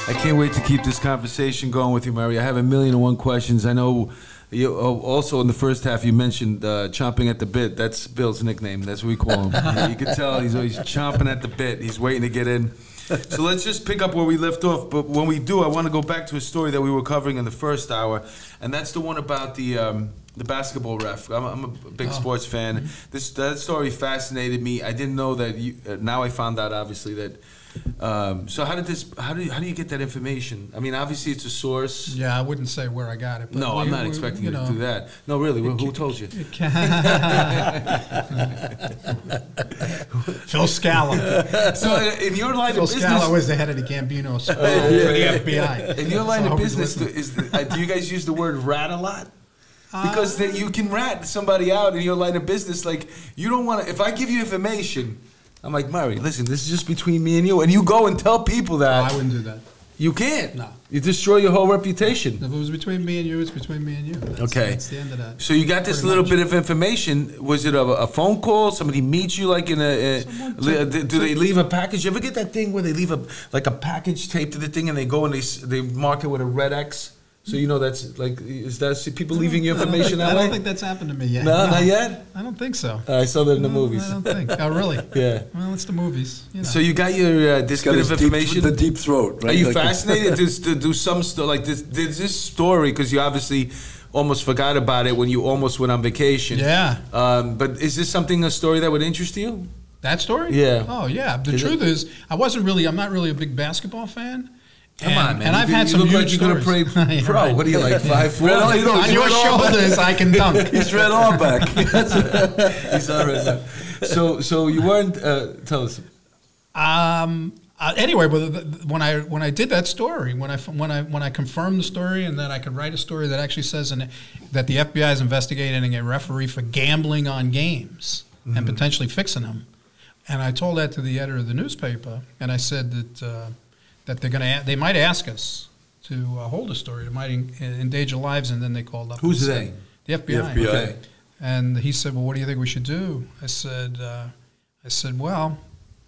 I can't wait to keep this conversation going with you, Murray. I have 1,000,001 questions. I know you also in the first half you mentioned chomping at the bit. That's Bill's nickname. That's what we call him. You can tell he's always chomping at the bit. He's waiting to get in. So let's just pick up where we left off. But when we do, I want to go back to a story that we were covering in the first hour, and that's the one about the basketball ref. I'm a big sports fan. That story fascinated me. I didn't know that. Now I found out, obviously, that. So how do you get that information? I mean, obviously it's a source. Yeah, I wouldn't say where I got it. But no, I'm not expecting you to do that. No, really, who told you? Phil Scala. So in your line of business, Phil Scala was the head of the Gambino school for the FBI. In your line of business, do you guys use the word rat a lot? Because you can rat somebody out in your line of business. Like, you don't want to. If I give you information, I'm like, Murray, listen, this is just between me and you. And you go and tell people that. No, I wouldn't do that. You can't. No. You destroy your whole reputation. If it was between me and you, it's between me and you. That's the end of that. So you got this little bit of information. Was it a phone call? Somebody meets you like in a... do they leave a package? You ever get that thing where they leave a package taped to the thing and they go and they mark it with a red X? So you know that's like, is that people leaving you information that way? I don't think that's happened to me yet. No, not yet? I don't think so. I saw that in the movies. I don't think. Oh, really? Yeah. Well, it's the movies. You know. So you got your this bit of information? The deep throat, right? Are you fascinated to do some like this story, because you obviously almost forgot about it when you almost went on vacation. Yeah. But is this a story that would interest you? That story? Yeah. Oh, yeah. The truth is, I'm not really a big basketball fan. Come on, man. And I've had some huge stories. You're going to play pro. Right. What are you, like, 5'4"? On your shoulders, I can dunk. He's Red Auerbach. He's all right. So you weren't, tell us. Anyway, when I did that story, when I confirmed the story and that I could write a story that actually says that the FBI is investigating a referee for gambling on games and potentially fixing them, and I told that to the editor of the newspaper, and I said that they might ask us to hold a story. It might endanger lives, and then they called up. Who's they? The FBI. The FBI. Okay. And he said, "Well, what do you think we should do?" I said, "Well,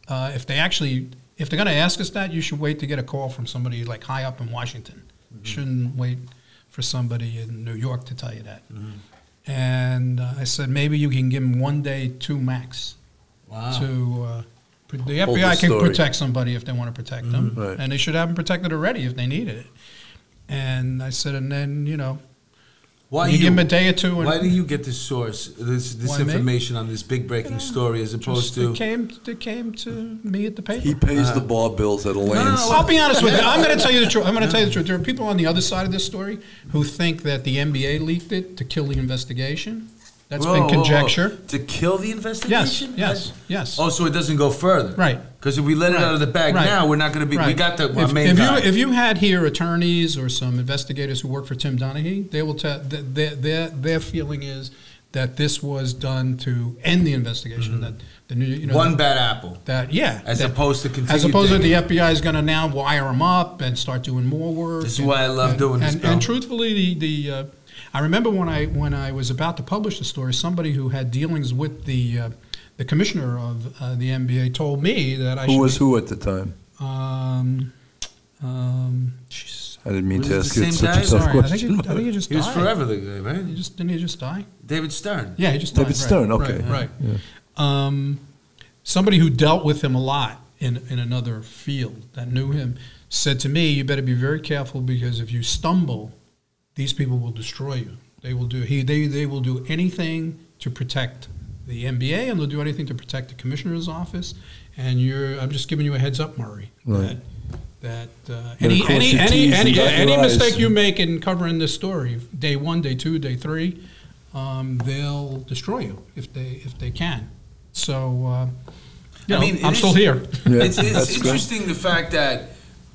if they're going to ask us that, you should wait to get a call from somebody like high up in Washington. You shouldn't wait for somebody in New York to tell you that." And I said, maybe you can give them 1 day, 2 max. Wow. The FBI can protect somebody if they want to protect them, right. and they should have them protected already if they needed it. And I said, and then, why you give them a day or two. Why do you get this source, this information on this big breaking story, as opposed to? It came to me at the paper. He pays the bar bills at Elaine's. No, I'll be honest with you. I'm going to tell you the truth. There are people on the other side of this story who think that the NBA leaked it to kill the investigation. That's been conjecture. To kill the investigation? Yes. Oh, so it doesn't go further. Right. Because if we let it out of the bag now, we're not going to be, we got the main guy. If you had here attorneys or some investigators who work for Tim Donaghy, they will tell, their feeling is that this was done to end the investigation. That the new, one bad apple. As opposed to continue. As opposed to the FBI is going to now wire them up and start doing more work. This is why I love doing this. And truthfully, I remember when I was about to publish the story, somebody who had dealings with the commissioner of the NBA told me that I should... Who was who at the time? I didn't mean to ask you such a tough question. I think he just died. He was forever the guy, right? Didn't he just die? David Stern. Yeah, he just died. David Stern, okay. Right. Yeah. Somebody who dealt with him a lot in another field that knew him said to me, you better be very careful, because if you stumble, these people will destroy you. They will do anything to protect the NBA, and they'll do anything to protect the commissioner's office. And I'm just giving you a heads up, Murray. Right. That any mistake you make in covering this story, day 1, day 2, day 3, they'll destroy you if they can. So I'm still here. Yeah, it's interesting the fact that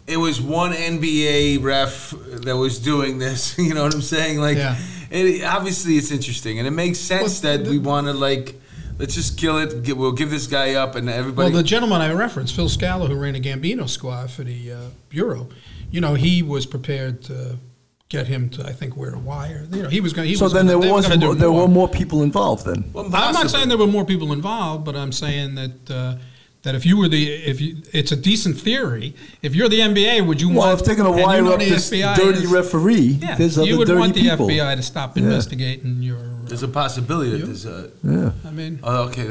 it was one NBA ref that was doing this. You know what I'm saying? Like, obviously it's interesting, and it makes sense that we want to, like, let's just kill it. We'll give this guy up, and everybody. Well, the gentleman I referenced, Phil Scala, who ran the Gambino squad for the Bureau, he was prepared to get him to, I think, wear a wire. You know, he was going. So then there were more people involved then. Well, I'm not saying there were more people involved, but I'm saying that that if you were it's a decent theory. If you're the NBA, would you want? Well, if they're going to wire up this dirty referee, there's other dirty people. You would want the FBI to stop investigating your. There's a possibility that there's a. Yeah. I mean. Okay,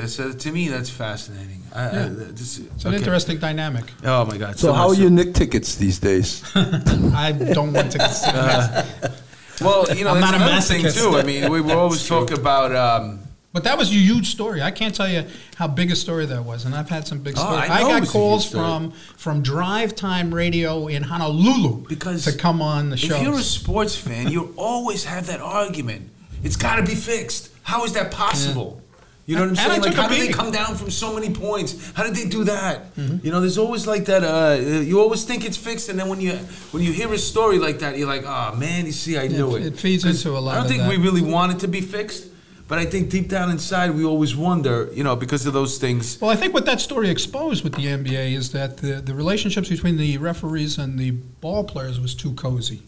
to me that's fascinating. It's an interesting dynamic. Oh my God! So how are your Knick tickets these days? I don't want tickets. Well, you know, I'm that's not a another thing masochist. too. I mean, we were always talking about. But that was a huge story. I can't tell you how big a story that was, and I've had some big stories. I got calls from drive time radio in Honolulu to come on the show. If you're a sports fan, you always have that argument. It's got to be fixed. How is that possible? Yeah. You know what I'm saying? Like, how did they come down from so many points? How did they do that? Mm-hmm. You know, there's always like that. You always think it's fixed, and then when you hear a story like that, you're like, oh man, you see, I knew it. It feeds into a lot. I don't think we really want it to be fixed. But I think deep down inside, we always wonder, you know, because of those things. Well, I think what that story exposed with the NBA is that the relationships between the referees and the ball players was too cozy.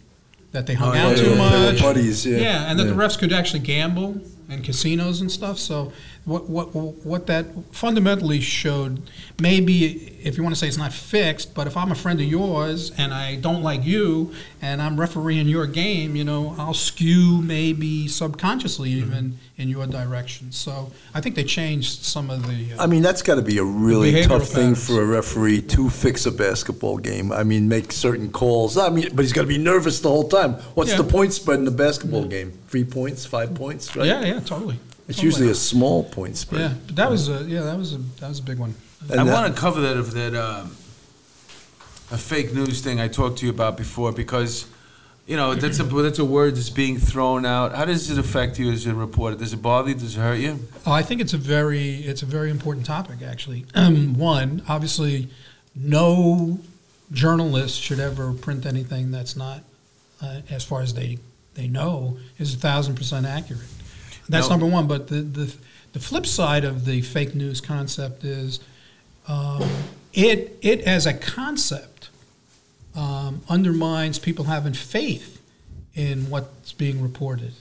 That they hung out too much. They were buddies, and that the refs could actually gamble and casinos and stuff. So what that fundamentally showed, maybe if you want to say it's not fixed, but if I'm a friend of yours and I don't like you and I'm refereeing your game, you know, I'll skew maybe subconsciously even in your direction. So I think they changed some of the I mean, that's got to be a really tough thing for a referee to fix a basketball game. I mean, make certain calls. I mean, but he's got to be nervous the whole time. What's the point spread in a basketball game? 3 points, 5 points, right? Yeah, totally. It's usually a small point spread. Yeah, but that was a big one. And I want to cover that a fake news thing I talked to you about before, because you know that's a word that's being thrown out. How does it affect you as a reporter? Does it bother you? Does it hurt you? Oh, I think it's a very important topic actually. One, obviously, no journalist should ever print anything that's not, as far as they know, is 1,000% accurate. That's number one. But the flip side of the fake news concept is it as a concept undermines people having faith in what's being reported.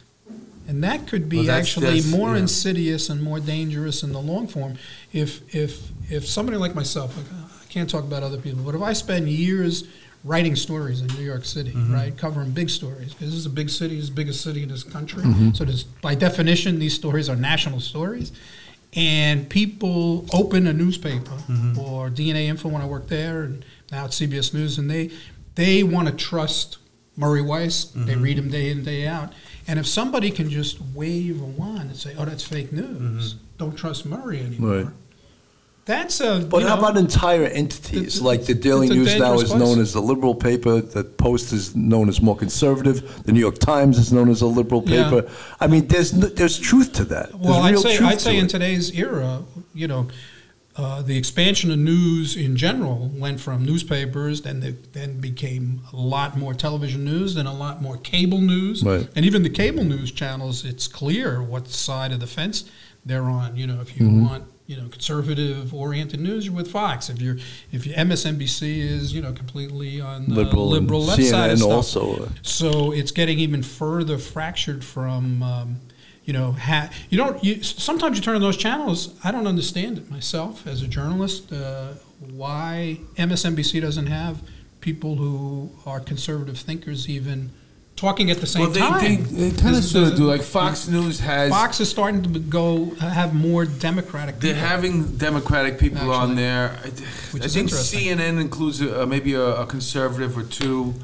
And that could be more insidious and more dangerous in the long form. If somebody like myself, I can't talk about other people, but if I spend years writing stories in New York City, right, covering big stories, because this is a big city, it's the biggest city in this country. So by definition, these stories are national stories. And people open a newspaper or DNA Info when I worked there, and now it's CBS News, and they want to trust Murray Weiss. They read him day in, day out. And if somebody can just wave a wand and say, oh, that's fake news, don't trust Murray anymore. Right. But how about entire entities? Like the Daily News now is known as the liberal paper. The Post is known as more conservative. The New York Times is known as a liberal paper. I mean, there's truth to that. Well, I'd say in today's era, you know, the expansion of news in general went from newspapers, then became a lot more television news, then a lot more cable news, and even the cable news channels. It's clear what side of the fence they're on. You know, if you want, you know, conservative-oriented news, you're with Fox. If your MSNBC is, you know, completely on the liberal left CNN side of stuff. Also. So it's getting even further fractured from, you know, sometimes you turn on those channels. I don't understand it myself as a journalist. Why MSNBC doesn't have people who are conservative thinkers even talking at the same time. They kind of sort of do. Like Fox News has. Fox is starting to have more Democratic people. They're having Democratic people on there. I think CNN includes maybe a conservative or two.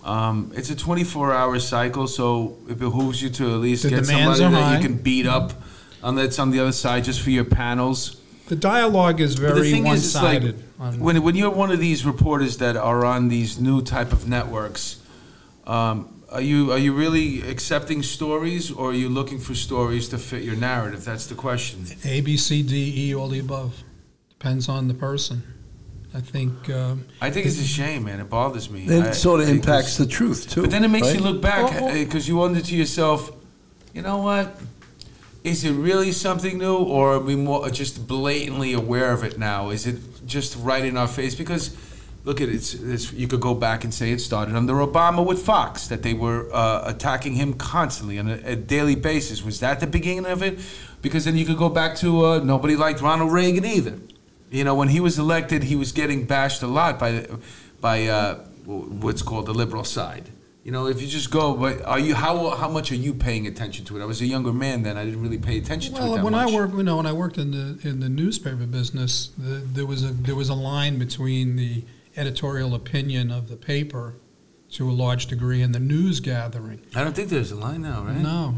It's a 24-hour cycle, so it behooves you to at least get somebody that you can beat up that's on the other side just for your panels. The dialogue is very one-sided. When you're one of these reporters that are on these new type of networks, are you really accepting stories, or are you looking for stories to fit your narrative? That's the question. A, B, C, D, E, all the above. Depends on the person. I think it's a shame, man. It bothers me. It sort of impacts the truth, too. But then it makes you look back, because you wonder to yourself, you know what? Is it really something new, or are we more just blatantly aware of it now? Is it just right in our face? Because look at it. You could go back and say it started under Obama with Fox, that they were attacking him constantly on a daily basis. Was that the beginning of it? Because then you could go back to nobody liked Ronald Reagan either. You know, when he was elected, he was getting bashed a lot by what's called the liberal side. You know, if you just go, but how much are you paying attention to it? I was a younger man then; I didn't really pay attention to it that much. When I worked in the newspaper business, there was a line between the editorial opinion of the paper, to a large degree, and the news gathering. I don't think there's a line now, right? No,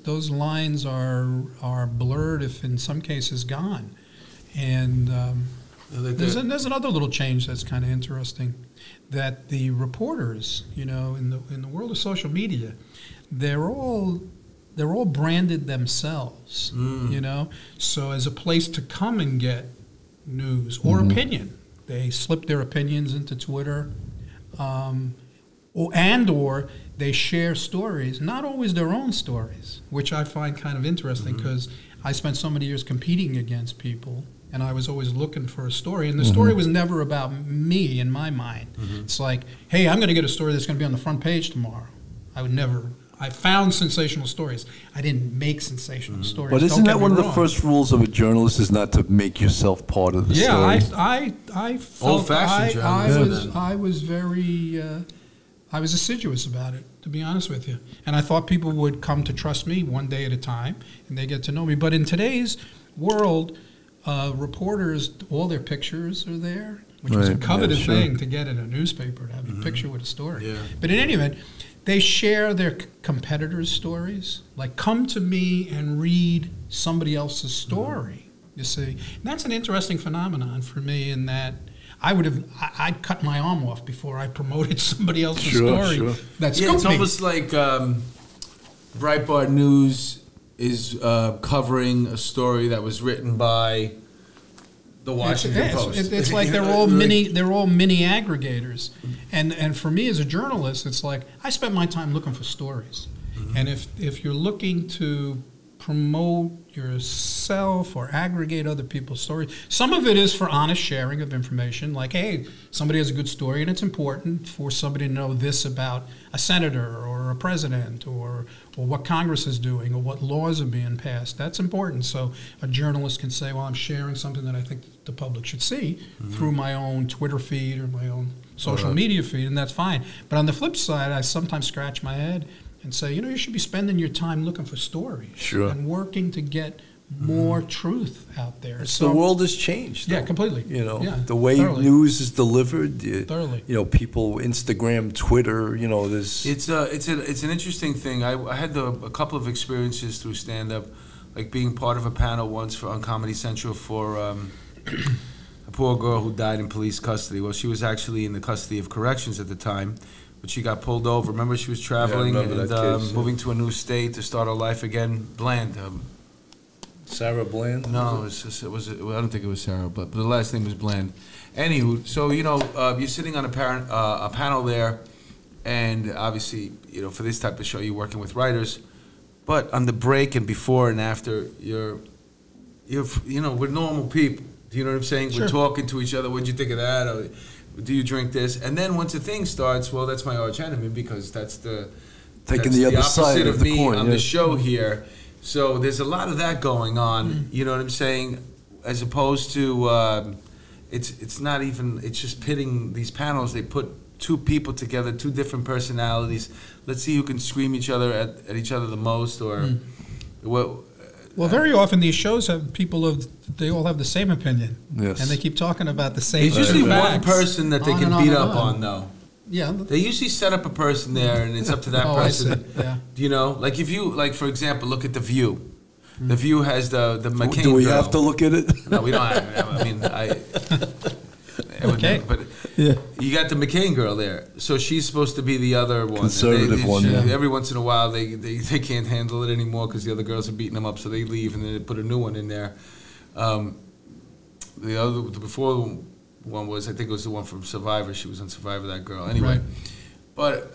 those lines are blurred, if in some cases gone. And there's another little change that's kind of interesting, that the reporters, you know, in the world of social media, they're all branded themselves, you know. So as a place to come and get news or opinion, they slip their opinions into Twitter, or they share stories, not always their own stories, which I find kind of interesting, because I spent so many years competing against people, and I was always looking for a story, and the story was never about me in my mind. It's like, hey, I'm going to get a story that's going to be on the front page tomorrow. I found sensational stories. I didn't make sensational stories. But isn't that one of the first rules of a journalist, is not to make yourself part of the story? Yeah, I felt old-fashioned journalism. I was very, I was assiduous about it, to be honest with you. And I thought people would come to trust me one day at a time, and they get to know me. But in today's world, reporters, all their pictures are there, which was a coveted thing to get in a newspaper, to have a picture with a story. Yeah. But in any event, they share their competitors' stories. Like, come to me and read somebody else's story, you see. And that's an interesting phenomenon for me, in that I'd cut my arm off before I promoted somebody else's story. Sure. That's it's almost like Breitbart News is covering a story that was written by the Washington Post. It's like they're all mini aggregators, and for me as a journalist, it's like I spent my time looking for stories, and if you're looking to promote yourself or aggregate other people's stories, some of it is for honest sharing of information, like, hey, somebody has a good story, and it's important for somebody to know this about a senator or a president, or what Congress is doing, or what laws are being passed. That's important. So a journalist can say, well, I'm sharing something that I think the public should see through my own Twitter feed or my own social media feed, and that's fine. But on the flip side, I sometimes scratch my head and say, you know, you should be spending your time looking for stories and working to get more truth out there. So the world has changed, though. Yeah, completely. You know, the way news is delivered. You know, people, Instagram, Twitter. You know, there's. It's an interesting thing. I had a couple of experiences through stand-up, like being part of a panel once on Comedy Central for a poor girl who died in police custody. Well, she was actually in the custody of corrections at the time. But she got pulled over. Remember, she was traveling and moving to a new state to start her life again. Bland. Sarah Bland? No, it was. I don't think it was Sarah, but the last name was Bland. Anywho, so you know, you're sitting on a panel there, and obviously, you know, for this type of show, you're working with writers. But on the break and before and after, you're you know, we're normal people. Do you know what I'm saying? Sure. We're talking to each other. What'd you think of that? Or, do you drink this? And then once the thing starts, well, that's my arch enemy, because that's the other side of the coin on the show here. So there's a lot of that going on. You know what I'm saying? As opposed to it's not even. It's just pitting these panels. They put two people together, two different personalities. Let's see who can scream each other at each other the most, or Well, very often these shows have they all have the same opinion. Yes. And they keep talking about the same There's usually facts, one person that they can beat up on, though. Yeah. They usually set up a person there, and it's up to that person. I see. Yeah. You know, like if you, like for example, look at The View. The View has the McCain Do we girl. have to look at it? No, we don't have, I mean, Okay. But you got the McCain girl there, so she's supposed to be the other one. Conservative one. Every once in a while, they can't handle it anymore because the other girls are beating them up, so they leave and then they put a new one in there. The before one was, I think it was the one from Survivor. She was on Survivor, that girl. Anyway, but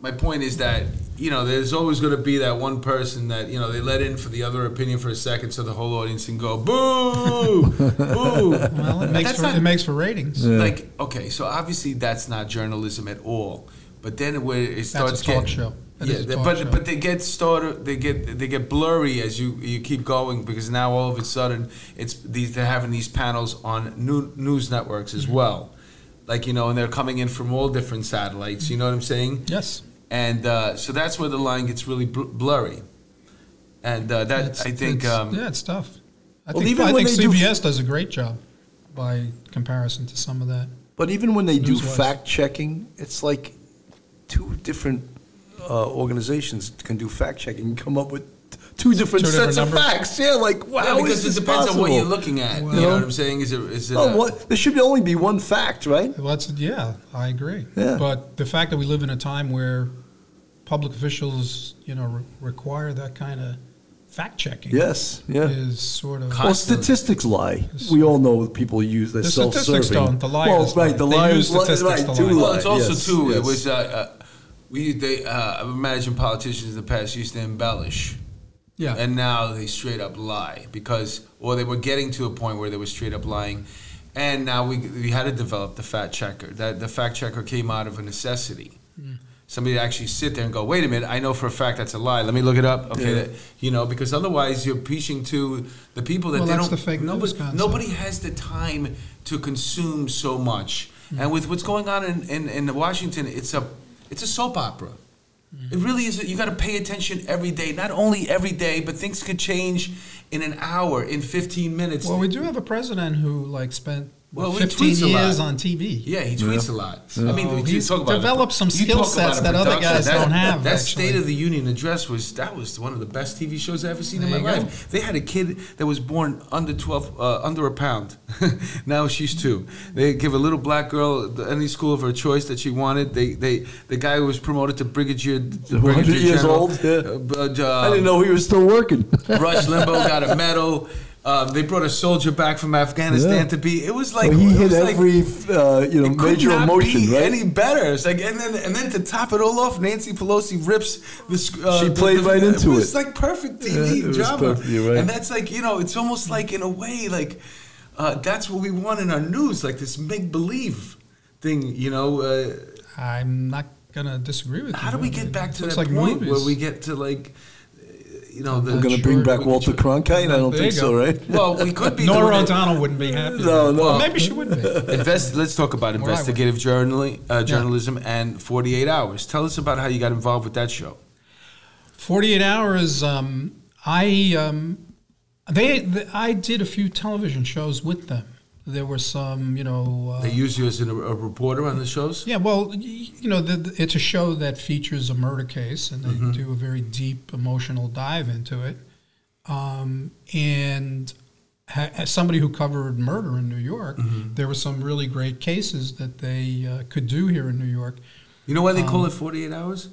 my point is that, you know, there's always going to be that one person that, you know, they let in for the other opinion for a second so the whole audience can go, boo, boo. Well, it makes for ratings. Yeah. Like, okay, so obviously that's not journalism at all. But then where it starts getting... That's a talk show. But they get started. They get blurry as you keep going, because now all of a sudden they're having these panels on news networks as well, like, you know, and they're coming in from all different satellites. You know what I'm saying? Yes. And so that's where the line gets really blurry, and I think it's tough. I think CBS does a great job by comparison to some of that. But even when they do fact checking, it's like two different organizations can do fact checking and come up with two different sets of facts. Yeah, like, wow, because it depends on what you're looking at. Well, you know what I'm saying? Is it? There should only be one fact, right? Well, I agree. Yeah. But the fact that we live in a time where public officials, you know, require that kind of fact checking. Yes, yeah. Is sort of... Well, statistics lie. We all know people use the self-serving. Statistics don't. The liars. Well, right, the liars lie. Well, it's also it was. I imagine politicians in the past used to embellish. Yeah. And now they straight up lie or they were getting to a point where they were straight up lying. And now we had to develop the fact checker. The fact checker came out of a necessity. Somebody to actually sit there and go, wait a minute, I know for a fact that's a lie. Let me look it up. Okay, you know, because otherwise you're preaching to the people that that's the fake news concept. Nobody has the time to consume so much. And with what's going on in Washington, it's a soap opera. It really is. You got to pay attention every day. Not only every day, but things could change in an hour, in 15 minutes. Well, we do have a president who spent 15 years on TV. Yeah, he tweets a lot. So I mean, he's developed some skill sets that other guys don't have. That State of the Union address was one of the best TV shows I've ever seen in my life. They had a kid that was born under a pound. Now she's 2. They give a little black girl any school of her choice that she wanted. The guy who was promoted to brigadier 100 years old. Yeah. I didn't know he was still working. Rush Limbaugh got a medal. They brought a soldier back from Afghanistan to be. It was like he hit every major emotion, right? Any better? It's like, and then to top it all off, Nancy Pelosi rips the. She played right into it. It's like perfect TV drama, right. And that's like, you know, it's almost like in a way like that's what we want in our news, like this make believe thing, you know. I'm not gonna disagree with you. How do we get back to that point where we get to like? You know, we're going to bring back Walter Cronkite? I don't think so, right? Well, we could be. Nora O'Donnell wouldn't be happy. No. Well, maybe she would be. Let's talk about investigative journalism and 48 Hours. Tell us about how you got involved with that show. 48 Hours. I did a few television shows with them. There were some, you know... they use you as a reporter on the shows? Yeah, well, you know, it's a show that features a murder case, and they do a very deep emotional dive into it. And as somebody who covered murder in New York, there were some really great cases that they could do here in New York. You know why they call it 48 Hours?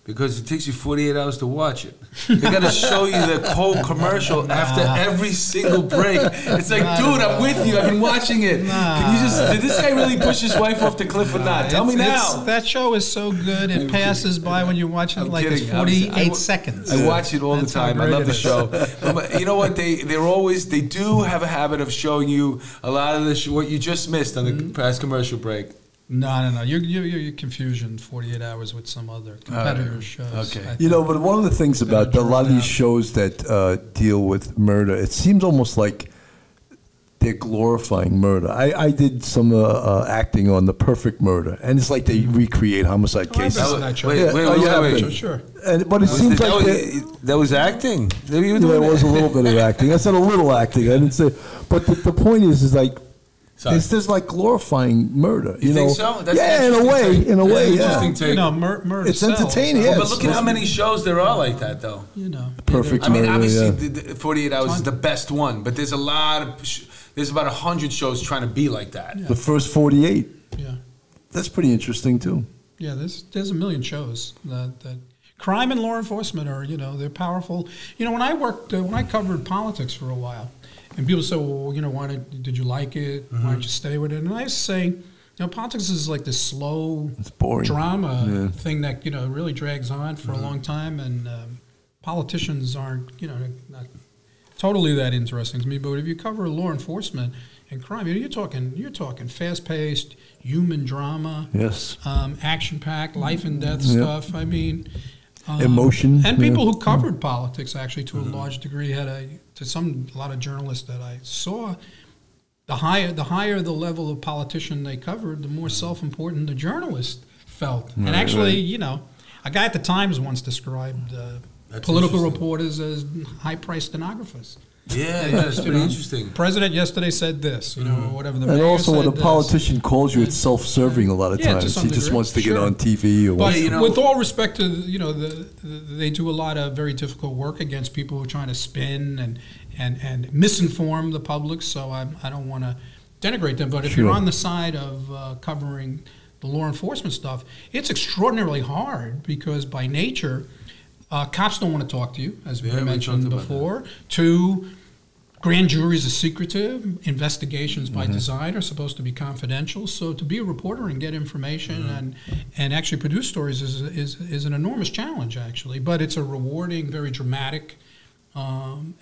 Because it takes you 48 hours to watch it. They got to show you the whole commercial after every single break. It's like, dude, I'm with you. I've been watching it. Did this guy really push his wife off the cliff or not? Tell me now. That show is so good. It passes by when you're watching it it's 48 seconds. I watch it all the time. I love the show. But you know what? They do have a habit of showing you a lot of what you just missed on the past commercial break. No. You're confusing 48 Hours with some other competitor shows. Okay. You know, but one of the things about a lot of these shows that deal with murder, it seems almost like they're glorifying murder. I did some acting on The Perfect Murder, and it's like they recreate homicide cases. Wait. Sure. But it seems like that was acting. There was a little bit of acting. I said a little acting. I didn't say. But the point is like. It's just like glorifying murder, you know. Think so? That's in a way, Interesting take. You know, murder. It's entertaining. But look at how many shows there are like that, though. You know, Perfect. I mean, obviously, the 48 Hours is the best one, but there's a lot of. There's about 100 shows trying to be like that. Yeah. The first 48. Yeah. That's pretty interesting too. Yeah, there's a million shows that crime and law enforcement are, you know, they're powerful. You know, when I covered politics for a while. And people say, well, you know, did you like it? Why did you stay with it? And I say, You know, politics is like this slow boring drama thing that, you know, really drags on for a long time, and politicians aren't, you know, not totally that interesting to me. But if you cover law enforcement and crime, you know, you're talking fast-paced human drama, action-packed, life and death stuff. I mean, emotion, and people who covered politics actually to a large degree had a lot of journalists that I saw. The higher the level of politician they covered, the more self-important the journalist felt. And actually, you know, a guy at the Times once described political reporters as high-priced stenographers. Yeah, that's pretty interesting. President yesterday said this, you know, whatever the mayor said. And also when a politician calls you, it's self-serving a lot of times. He just wants to get on TV. Or but you know, with all respect to, you know, they do a lot of very difficult work against people who are trying to spin and misinform the public, so I don't want to denigrate them. But if you're on the side of covering the law enforcement stuff, it's extraordinarily hard because by nature, cops don't want to talk to you, as we mentioned before. Two, grand juries are secretive. Investigations by design are supposed to be confidential. So to be a reporter and get information and actually produce stories is an enormous challenge, actually. But it's a rewarding, very dramatic,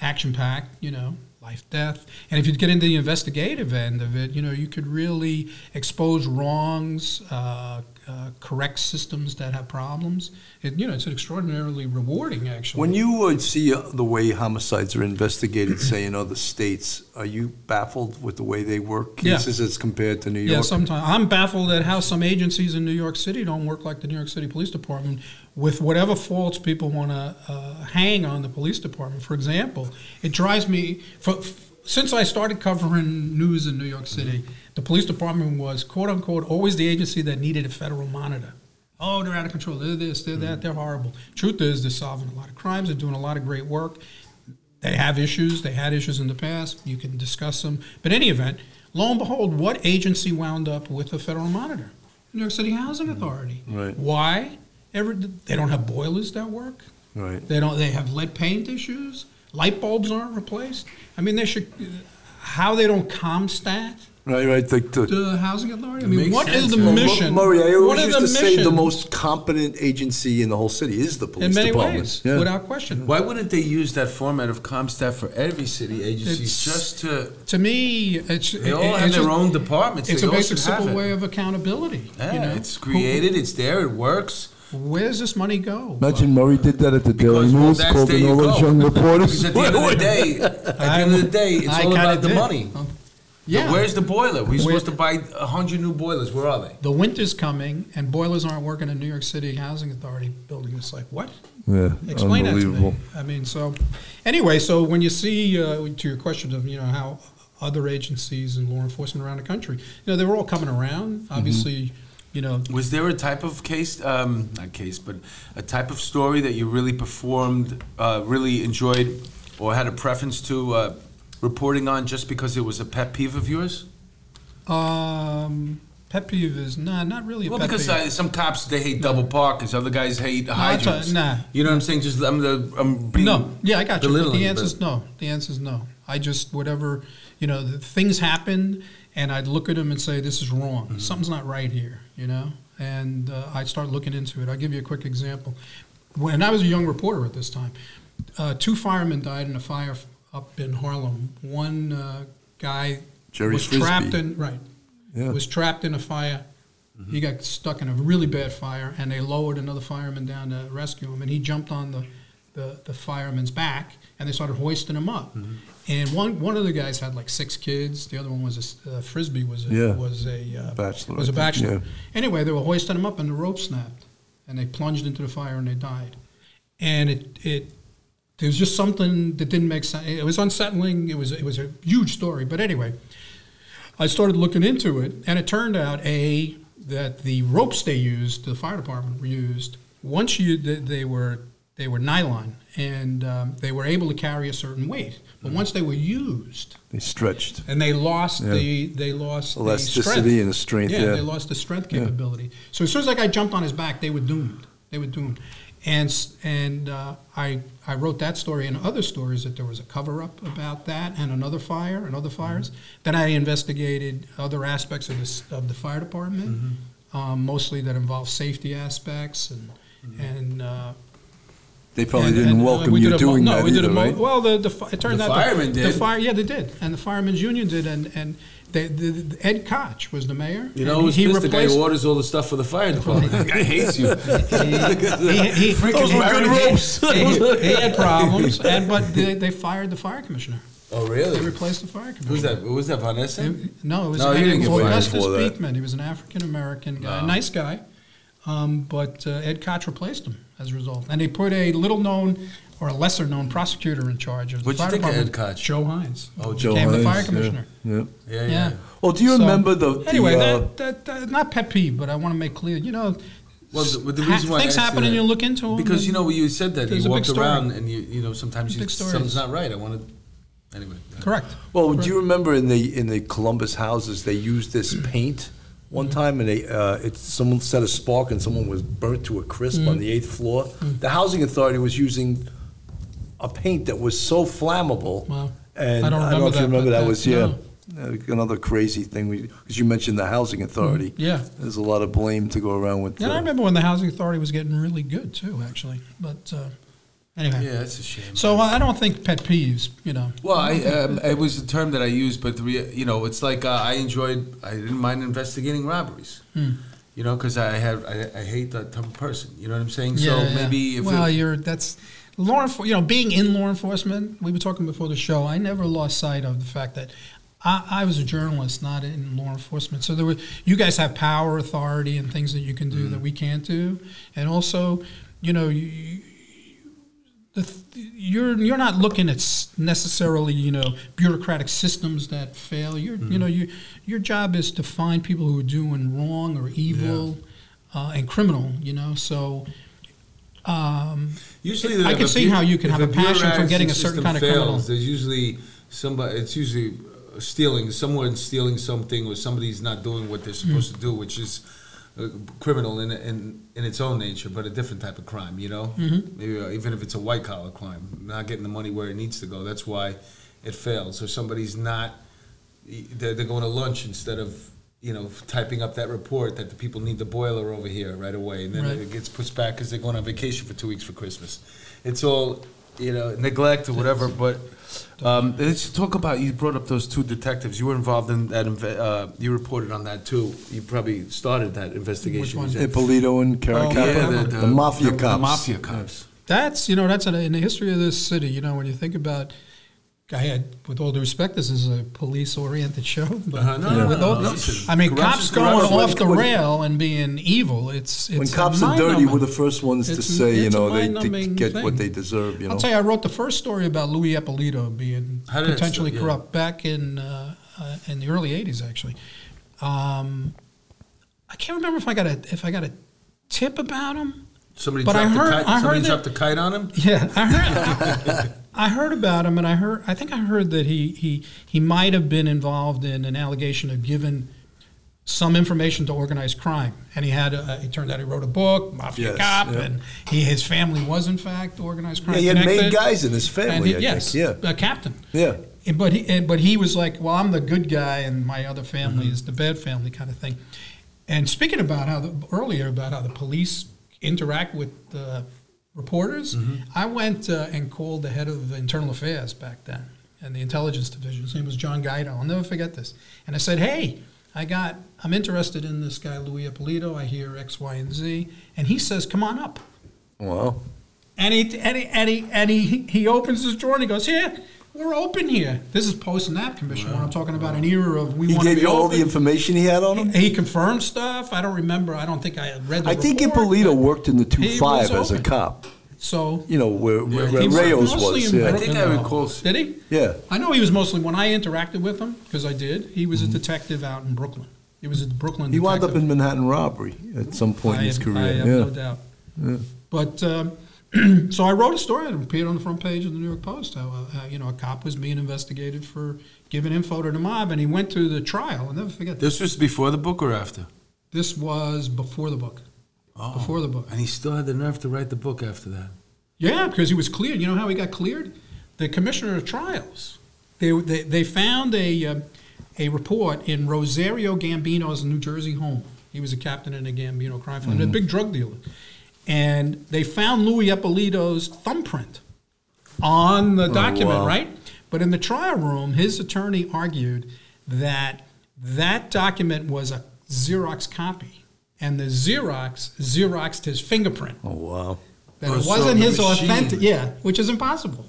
action-packed, you know, life, death. And if you get into the investigative end of it, you know, you could really expose wrongs, correct systems that have problems. You know, it's extraordinarily rewarding, actually. When you see the way homicides are investigated, say, in other states, are you baffled with the way they work cases as compared to New York? Yeah, sometimes. I'm baffled at how some agencies in New York City don't work like the New York City Police Department, with whatever faults people want to hang on the police department. For example, it drives me... Since I started covering news in New York City, the police department was, quote unquote, always the agency that needed a federal monitor. Oh, they're out of control. They're this, they're that, they're horrible. Truth is, they're solving a lot of crimes. They're doing a lot of great work. They have issues. They had issues in the past. You can discuss them. But in any event, lo and behold, what agency wound up with a federal monitor? New York City Housing Authority. Right. Why? They don't have boilers that work. Right. They have lead paint issues. Light bulbs aren't replaced. I mean, they should. How they don't ComStat? Right. The housing authority. I mean, what is the mission? Murray, I always used to say the most competent agency in the whole city is the police department. In many ways, without question. Why wouldn't they use that format of ComStat for every city agency just to? To me, they all have their own departments. It's a basic simple way of accountability. Yeah, you know? it's created. It's there. It works. Where's this money go? Imagine Murray did that at the Daily News, called in all those young reporters. Because at the end of the day, it's all about the money. Yeah. So where's the boiler? We're supposed to buy 100 new boilers. Where are they? The winter's coming, and boilers aren't working in New York City Housing Authority building. It's like, what? Yeah, explain that to me. I mean, so anyway, so when you see, to your question of, you know, how other agencies and law enforcement around the country, you know, they were all coming around. Obviously, you know. Was there a type of case, not case, but a type of story that you really performed, really enjoyed, or had a preference to reporting on just because it was a pet peeve of yours? Pet peeve is not really a pet peeve. Well, because some cops, they hate double parkers, other guys hate hydrants. You know what I'm saying? Just I'm being I got you. The answer's no. The answer's no. I just, whatever, you know, things happen, and I'd look at them and say, this is wrong. Something's not right here, you know? And I'd start looking into it. I'll give you a quick example. When I was a young reporter at this time, 2 firemen died in a fire up in Harlem. One guy was trapped in a fire. He got stuck in a really bad fire, and they lowered another fireman down to rescue him. And he jumped on the fireman's back, and they started hoisting him up. And one of the guys had like 6 kids. The other one was a Frisbee was a bachelor. Yeah. Anyway, they were hoisting him up, and the rope snapped, and they plunged into the fire, and they died. And there was just something that didn't make sense. It was unsettling. It was a huge story. But anyway, I started looking into it, and it turned out that the ropes they used, the fire department used, once they were nylon, and they were able to carry a certain weight. But once they were used, they stretched, and they lost the elasticity and the strength. Yeah, they lost the strength capability. So as soon as that guy jumped on his back, they were doomed. And I wrote that story and other stories that there was a cover-up about that and another fire and other fires. Then I investigated other aspects of the fire department, mostly that involved safety aspects and they probably didn't welcome you doing that either, right? Well, it turned out firemen did. Yeah, they did, and the firemen's union did, and the Ed Koch was the mayor. You know, he the guy who orders all the stuff for the fire department. The guy hates you. Those were good ropes. He had problems, but they fired the fire commissioner. Oh, really? They replaced the fire commissioner. Who's that? Was that Von Essen? No, it was he didn't get fired Augustus for that. Beekman. He was an African-American guy, nice guy. But Ed Koch replaced him as a result. And they put a little-known or a lesser-known prosecutor in charge of the fire department. Ed Koch? Joe Hines. Oh, Joe became the fire commissioner. Yeah. Well, do you remember the... Anyway, that not pet peeve, but I want to make clear, you know... Well, the reason why things happen and you look into them. Because, you know, you said that. You walked around and, you know, sometimes something's not right. I want to... Anyway. Correct. Well, do you remember in the Columbus houses, they used this paint one time, and someone set a spark and someone was burnt to a crisp on the 8th floor. The housing authority was using a paint that was so flammable. Wow. And I don't know if you remember that was another crazy thing, because you mentioned the housing authority. Yeah. There's a lot of blame to go around with. Yeah, I remember when the housing authority was getting really good too, actually. But anyway. Yeah, that's a shame. So I don't think pet peeves, you know. Well, it was a term that I used, but you know, it's like I didn't mind investigating robberies. You know, because I hate that type of person. You know what I'm saying? Yeah, so maybe if that's law enforcement. You know, being in law enforcement, we were talking before the show. I never lost sight of the fact that I was a journalist, not in law enforcement. So you guys have power, authority, and things that you can do that we can't do, and also, you know, you're not looking at necessarily, you know, bureaucratic systems that fail. You know, your job is to find people who are doing wrong or evil and criminal. You know, so. Usually, I can see how you can have a passion for getting a certain kind of criminal. There's usually somebody. It's usually someone stealing something, or somebody's not doing what they're supposed to do, which is criminal in its own nature, but a different type of crime. You know, maybe even if it's a white collar crime, not getting the money where it needs to go. That's why it fails. Or somebody's not. They're going to lunch instead of, you know, typing up that report that the people need the boiler over here right away, and then it gets pushed back because they're going on vacation for 2 weeks for Christmas. It's all, you know, neglect or whatever. But let's talk about, you brought up those two detectives. You were involved in that. You reported on that too. You probably started that investigation. Which one? Ippolito and Caracappa, the Mafia cops. The Mafia cops. That's, you know, that's in the history of this city. You know, when you think about. With all due respect, this is a police-oriented show, but I mean, cops going off the rail and being evil. It's when cops are dirty, we're the first ones to say, you know, they get what they deserve. You know, I'll tell you, I wrote the first story about Louis Ippolito being potentially corrupt back in the early '80s. Actually, I can't remember if I got a tip about him. Somebody dropped the kite on him. Yeah, I heard about him, and I think I heard that he might have been involved in an allegation of giving some information to organized crime, and it turned out he wrote a book, Mafia Cop, and his family was in fact organized crime. Yeah, he had made guys in his family. A captain. Yeah, but he was like, well, I'm the good guy, and my other family is the bad family, kind of thing. And speaking about earlier about how the police interact with reporters, I went and called the head of internal affairs back then and the intelligence division. His name was John Guido. I'll never forget this. And I said, hey, I'm interested in this guy Louis Ippolito. I hear X, Y, and Z. And he says, come on up. Wow. And he opens his drawer and he goes, yeah, we're open here. This is post-NAP commission when I'm talking about an era of we want to be open. He gave you all the information he had on him? He confirmed stuff. I don't remember. I don't think I read the report. I think Ippolito worked in the 2-5 as a cop. So, you know, where Reyes was. I think I recall. Did he? Yeah. I know he was mostly, when I interacted with him, because I did, he was a detective out in Brooklyn. He was a Brooklyn detective. He wound up in Manhattan robbery at some point in his career. I have no doubt. Yeah. But, so I wrote a story that appeared on the front page of the New York Post. How you know, a cop was being investigated for giving info to the mob, and he went to the trial. I'll never forget. This was before the book or after? This was before the book. before the book. And he still had the nerve to write the book after that. Yeah, because he was cleared. You know how he got cleared? The commissioner of trials. They found a report in Rosario Gambino's New Jersey home. He was a captain in a Gambino crime family, a big drug dealer. And they found Louis Ippolito's thumbprint on the document, right? But in the trial room, his attorney argued that that document was a Xerox copy. And the Xeroxed his fingerprint. Oh, wow. That it wasn't his authentic, which is impossible.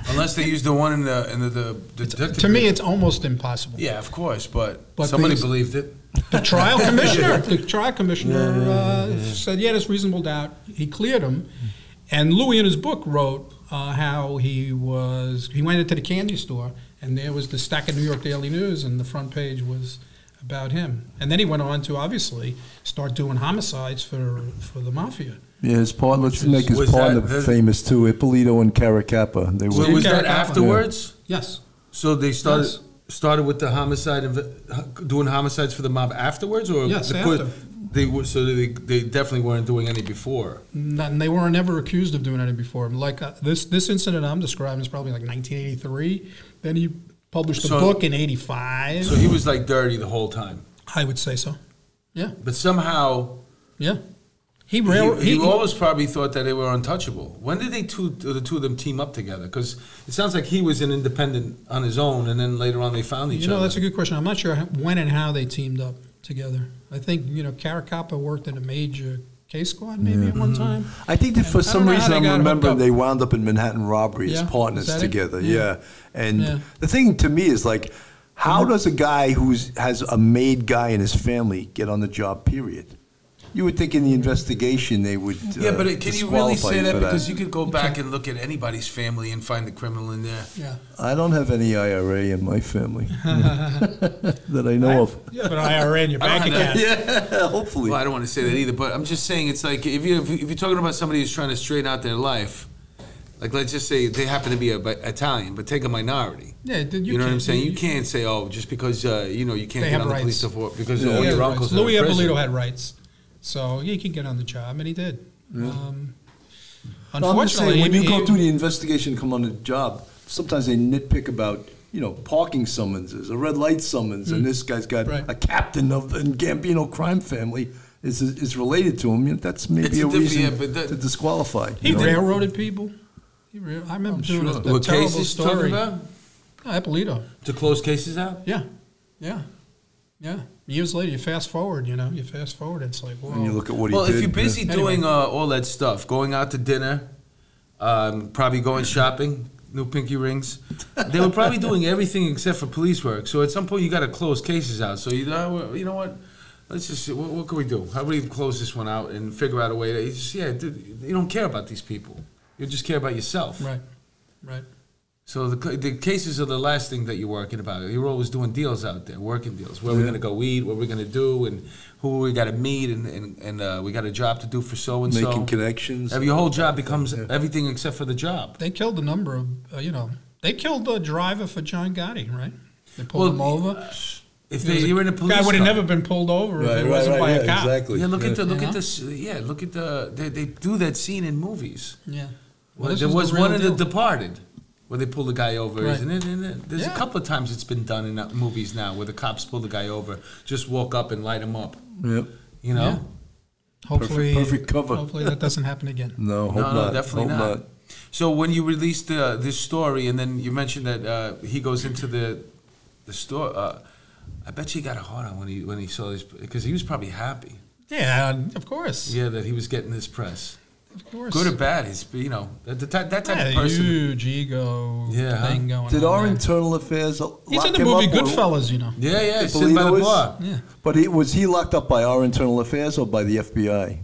Unless they used the one in the detective. To me, it's almost impossible. Yeah, of course, but somebody believed it. The trial commissioner, said, yeah, there's reasonable doubt. He cleared him. And Louis, in his book, wrote how he went into the candy store, and there was the stack of New York Daily News, and the front page was about him. And then he went on to, obviously, start doing homicides for the Mafia. Yeah, his partner, let's make his partner famous, too. Ippolito and Caracappa. Was that afterwards? Yeah. Yes. So they started with the homicide, doing homicides for the mob afterwards? Or yes, after. They definitely weren't doing any before? They were never accused of doing any before. Like this incident I'm describing is probably like 1983. Then he published a book in 85. So he was like dirty the whole time? I would say so, yeah. But somehow... Yeah. He always probably thought that they were untouchable. When did the two of them team up together? Because it sounds like he was an independent on his own, and then later on they found each other. That's a good question. I'm not sure when and how they teamed up together. I think, Caracappa worked in a major case squad maybe at one time. I think that for some reason I'm remembering they wound up in Manhattan robbery as partners together. And the thing to me is like, how does a guy who has a made guy in his family get on the job, period? You would think in the investigation they would but can you really say that? Because you could go back and look at anybody's family and find the criminal in there. Yeah. I don't have any IRA in my family that I know of. You have an IRA in your bank account. Yeah, hopefully. Well, I don't want to say that either, but I'm just saying it's like if you're talking about somebody who's trying to straighten out their life, like let's just say they happen to be Italian, but take a minority. Yeah, you know what I'm saying? You can't say, just because you can't get on the police force because all your uncles are in Louis prison. Ippolito had rights. So he could get on the job, and he did. Yeah. Unfortunately, when you go through the investigation, come on the job, sometimes they nitpick about, parking summonses, a red light summons, and this guy's got a captain of the Gambino crime family is related to him. That's maybe a reason to disqualify. He railroaded people. I remember doing a terrible story. Ippolito. To close cases out? Yeah. Years later, you fast forward, it's like, whoa. And you look at what he did. Well, if you're busy doing all that stuff, going out to dinner, probably going shopping, new pinky rings, they were probably doing everything except for police work. So at some point, you got to close cases out. So you know what? Let's just see, what can we do? How do we close this one out and figure out a way to, you don't care about these people. You just care about yourself. Right. So the cases are the last thing that you're working about. You're always doing deals out there, working deals. Where we're going to go eat, what we're going to do, and who we got to meet, and we got a job to do for so-and-so. Making connections. Your whole job becomes everything except for the job. They killed a number of, they killed the driver for John Gotti, right? They pulled him over. If you were in a police guy would have car. never been pulled over if it wasn't by a cop. Exactly. Yeah, look at they do that scene in movies. Yeah. Well, there was one in The Departed where they pull the guy over, isn't it? There's a couple of times it's been done in movies now where the cops pull the guy over, just walk up and light him up. Yep. Yeah. Hopefully, perfect cover. Hopefully that doesn't happen again. No, hope not. Definitely not. So when you released this story, and then you mentioned that he goes into the store, I bet you got a heart on when he saw this, because he was probably happy. Yeah, of course. Yeah, that he was getting this press. Of course. Good or bad, that type of person. Huge ego thing going on. Did our internal affairs He's in the movie Goodfellas, Yeah, sitting by the bar. Yeah. But was he locked up by our internal affairs or by the FBI?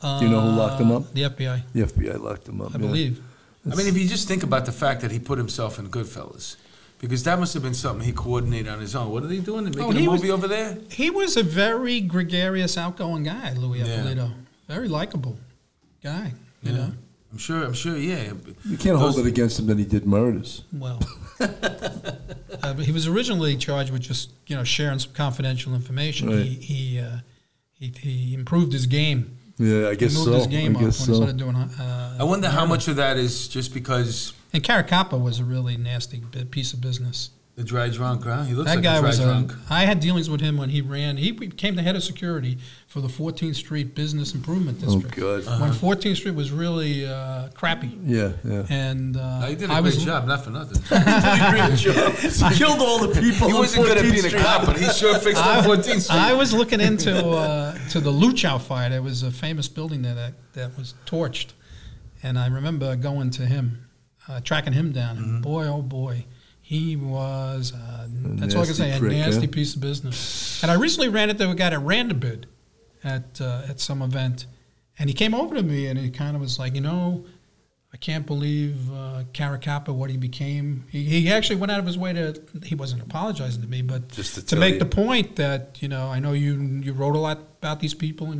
Do you know who locked him up? The FBI. The FBI locked him up, I believe. I mean, if you just think about the fact that he put himself in Goodfellas, because that must have been something he coordinated on his own. What are they doing? They're making a movie over there? He was a very gregarious, outgoing guy, Louis Ippolito. Very likable guy, you know. I'm sure, yeah. You can't hold it against him that he did murders. Well, he was originally charged with just, sharing some confidential information. Right. He improved his game Yeah, I guess so. He moved his game up when he so. started doing. I wonder how much of that is just because. And Caracappa was a really nasty piece of business. The dry drunk, huh? He looks that like guy a dry was drunk. I had dealings with him when he ran. He became the head of security for the 14th Street Business Improvement District. Oh, God. When 14th Street was really crappy. Yeah, yeah. And he did a great job, not for nothing. He did a great job. He killed all the people. He wasn't good at being a cop, but he sure fixed up 14th Street. I was looking into to the Luchow fire. There was a famous building there that was torched. And I remember going to him, tracking him down. And boy, oh boy. He was, that's all I can say, a nasty piece of business. And I recently ran into a guy that ran the bid at some event. And he came over to me and he kind of was like, I can't believe Caracappa, what he became. He actually went out of his way he wasn't apologizing to me, but just to make the point that, I know you wrote a lot about these people and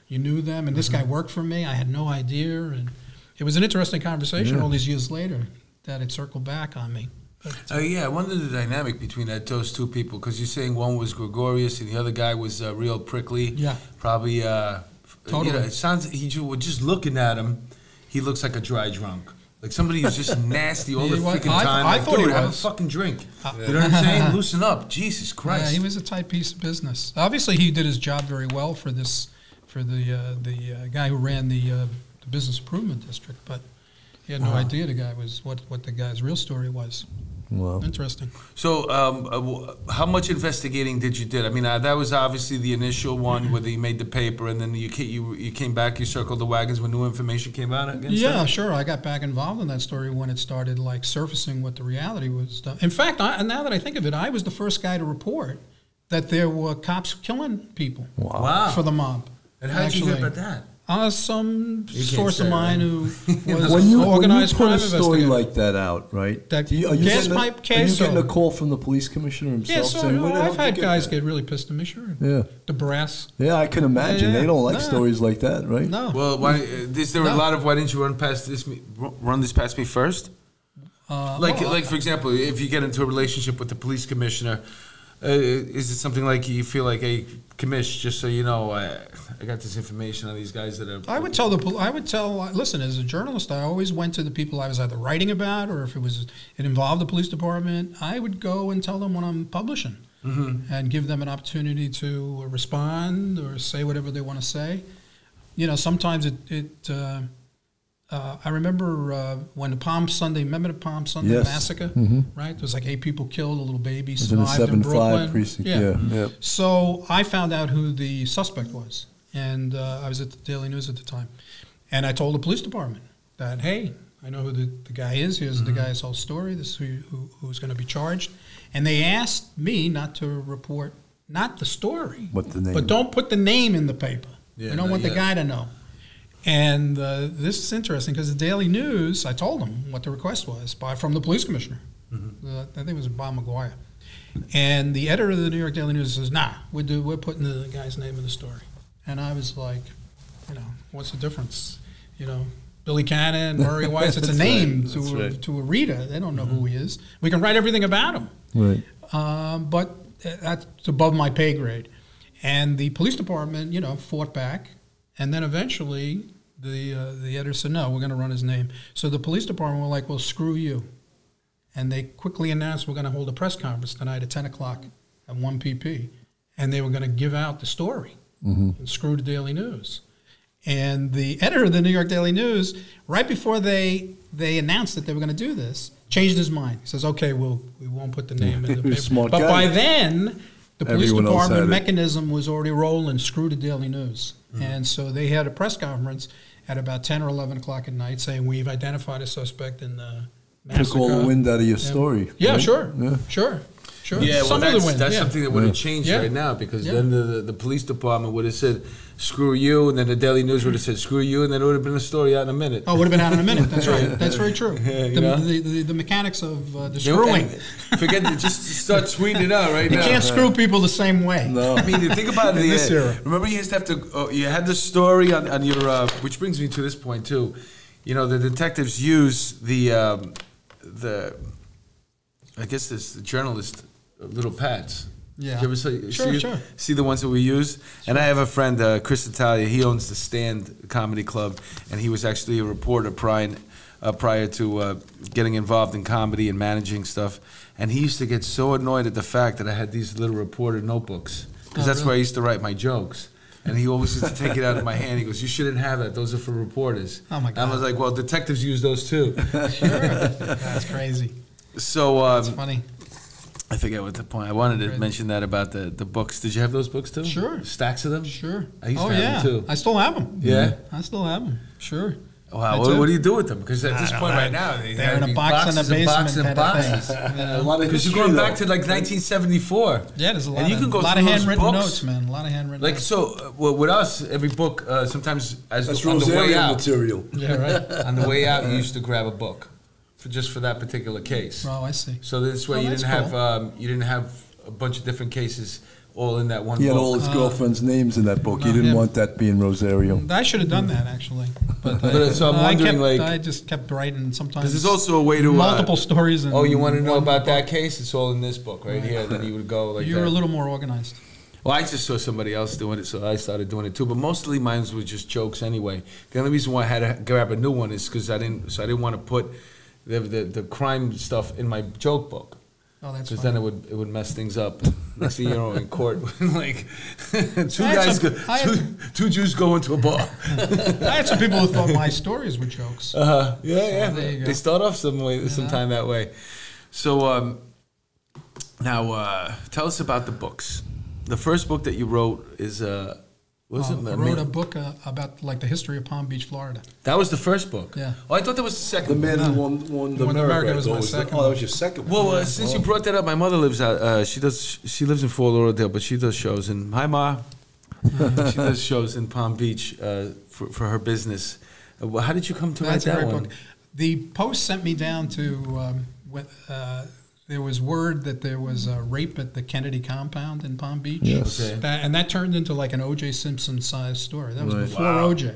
you knew them. And this guy worked for me. I had no idea. And it was an interesting conversation all these years later that it circled back on me. Yeah, I wonder the dynamic between those two people, because you're saying one was Gregorius and the other guy was real prickly. Yeah. Probably, totally. It sounds, just looking at him, he looks like a dry drunk. Like somebody who's just nasty all the freaking time. I thought dude, he have was. a fucking drink. You know what I'm saying? Loosen up. Jesus Christ. Yeah, he was a tight piece of business. Obviously, he did his job very well for the guy who ran the business improvement district, but he had no idea the guy was what the guy's real story was. Wow. Interesting. So, how much investigating did you do? I mean, that was obviously the initial one where you made the paper, and then you came back, you circled the wagons when new information came out against Yeah, that? sure. I got back involved in that story when it started surfacing what the reality was. In fact, now that I think of it, I was the first guy to report that there were cops killing people for the mob. And how did you hear about that? Some source of mine who was when you organized put crime a story investigator. like that out, right? That are you gas pipe case. Are you getting a call from the police commissioner himself? Yeah, so saying, "Where the hell I've did you had get guys that?" get really pissed at me, sure. Yeah. The brass. Yeah, I can imagine. Yeah, They don't like no. stories like that, right? No. Well, is there a lot of why didn't you run this past me first? Like for example, if you get into a relationship with the police commissioner, is it something like you feel like, hey, commish, just so you know, I got this information on these guys that are... I would tell, listen, as a journalist, I always went to the people I was either writing about, or if it involved the police department, I would go and tell them what I'm publishing and give them an opportunity to respond or say whatever they want to say. Sometimes I remember when the Palm Sunday massacre, right? There was like 8 people killed, a little baby survived in Brooklyn. Precinct. Yeah. So I found out who the suspect was, and I was at the Daily News at the time, and I told the police department that, hey, I know who the guy is. Here's the guy's whole story. This is who's going to be charged, and they asked me not to report not the story, but don't put the name in the paper. Yeah, we don't want the guy to know. And this is interesting because the Daily News, I told them what the request was from the police commissioner. I think it was Bob McGuire. And the editor of the New York Daily News says, nah, we're putting the guy's name in the story. And I was like, what's the difference? Billy Cannon, Murray Weiss, it's a name to a reader. They don't know who he is. We can write everything about him. Right. But that's above my pay grade. And the police department, fought back. And then eventually the editor said, no, we're going to run his name. So the police department were like, well, screw you. And they quickly announced we're going to hold a press conference tonight at 10 o'clock at 1 pp. And they were going to give out the story and screw the Daily News. And the editor of the New York Daily News, right before they announced that they were going to do this, changed his mind. He says, okay, we won't put the name in the paper. Smart but guy. by then, the police Everyone department mechanism was already rolling, screw the Daily News. And so they had a press conference at about 10 or 11 o'clock at night saying, we've identified a suspect in the massacre. Took all the wind out of your story. Yeah, right? sure. Yeah. Sure. Yeah, well, that's yeah. something that would have changed right now, because then the police department would have said, screw you, and then the Daily News would have said, screw you, and then it would have been a story out in a minute. Oh, it would have been out in a minute. That's right. That's very true. Yeah, the mechanics of the screwing. Forget it. Just start tweeting it out right now. You can't screw people the same way. No. I mean, think about it. In this era. Remember, you used to have to. You had the story on your. Which brings me to this point too. The detectives use the. I guess the journalist little pads. Yeah. Did you ever see the ones that we use? Sure. And I have a friend, Chris Italia. He owns the Stand Comedy Club, and he was actually a reporter prior to getting involved in comedy and managing stuff. And he used to get so annoyed at the fact that I had these little reporter notebooks, because that's where I used to write my jokes. And he always used to take it out of my hand. He goes, "You shouldn't have that. Those are for reporters." Oh my God! And I was like, "Well, detectives use those too." Sure, that's crazy. So that's funny. I forget what the point. I wanted to mention that about the books. Did you have those books too? Sure. Stacks of them? Sure. I used to have them too. I still have them. Yeah? I still have them. Sure. Wow. What do you do with them? Because at this point right now, they're in a box in the basement. Because you're going back to like 1974. Yeah, there's a lot. And you can go lot of handwritten notes, man. A lot of handwritten notes. So with us, every book, sometimes that's on the way out. Material. Yeah, right. On the way out, you used to grab a book. Just for that particular case. Oh, I see. So this way you didn't have a bunch of different cases all in that one book. He had all his girlfriends' names in that book. You didn't want that being Rosario. I should have done that, actually. But so I'm wondering, I just kept writing sometimes. Because there's also a way to... multiple stories. Oh, you want to know about that case? It's all in this book right here. Then you would go like You're a little more organized. Well, I just saw somebody else doing it, so I started doing it too. But mostly mine was just jokes anyway. The only reason why I had to grab a new one is because I didn't want to put the crime stuff in my joke book. Oh, that's because then it would mess things up. Next thing you know, in court, like two Jews go into a bar. I had some people who thought my stories were jokes. Yeah. There you go. They start off sometime that way. So now tell us about the books. The first book that you wrote is I wrote a book about like the history of Palm Beach, Florida. That was the first book? Yeah. Oh, I thought that was the second. The man who won the America was my second. that was your second one. Well, since you brought that up, my mother lives out. She lives in Fort Lauderdale, but she does shows in. Hi, Ma. She does shows in Palm Beach for her business. How did you come to write that one? Book. The Post sent me down to. There was word that there was a rape at the Kennedy compound in Palm Beach. Yes. Okay. And that turned into like an O.J. Simpson-sized story. That was before O.J.,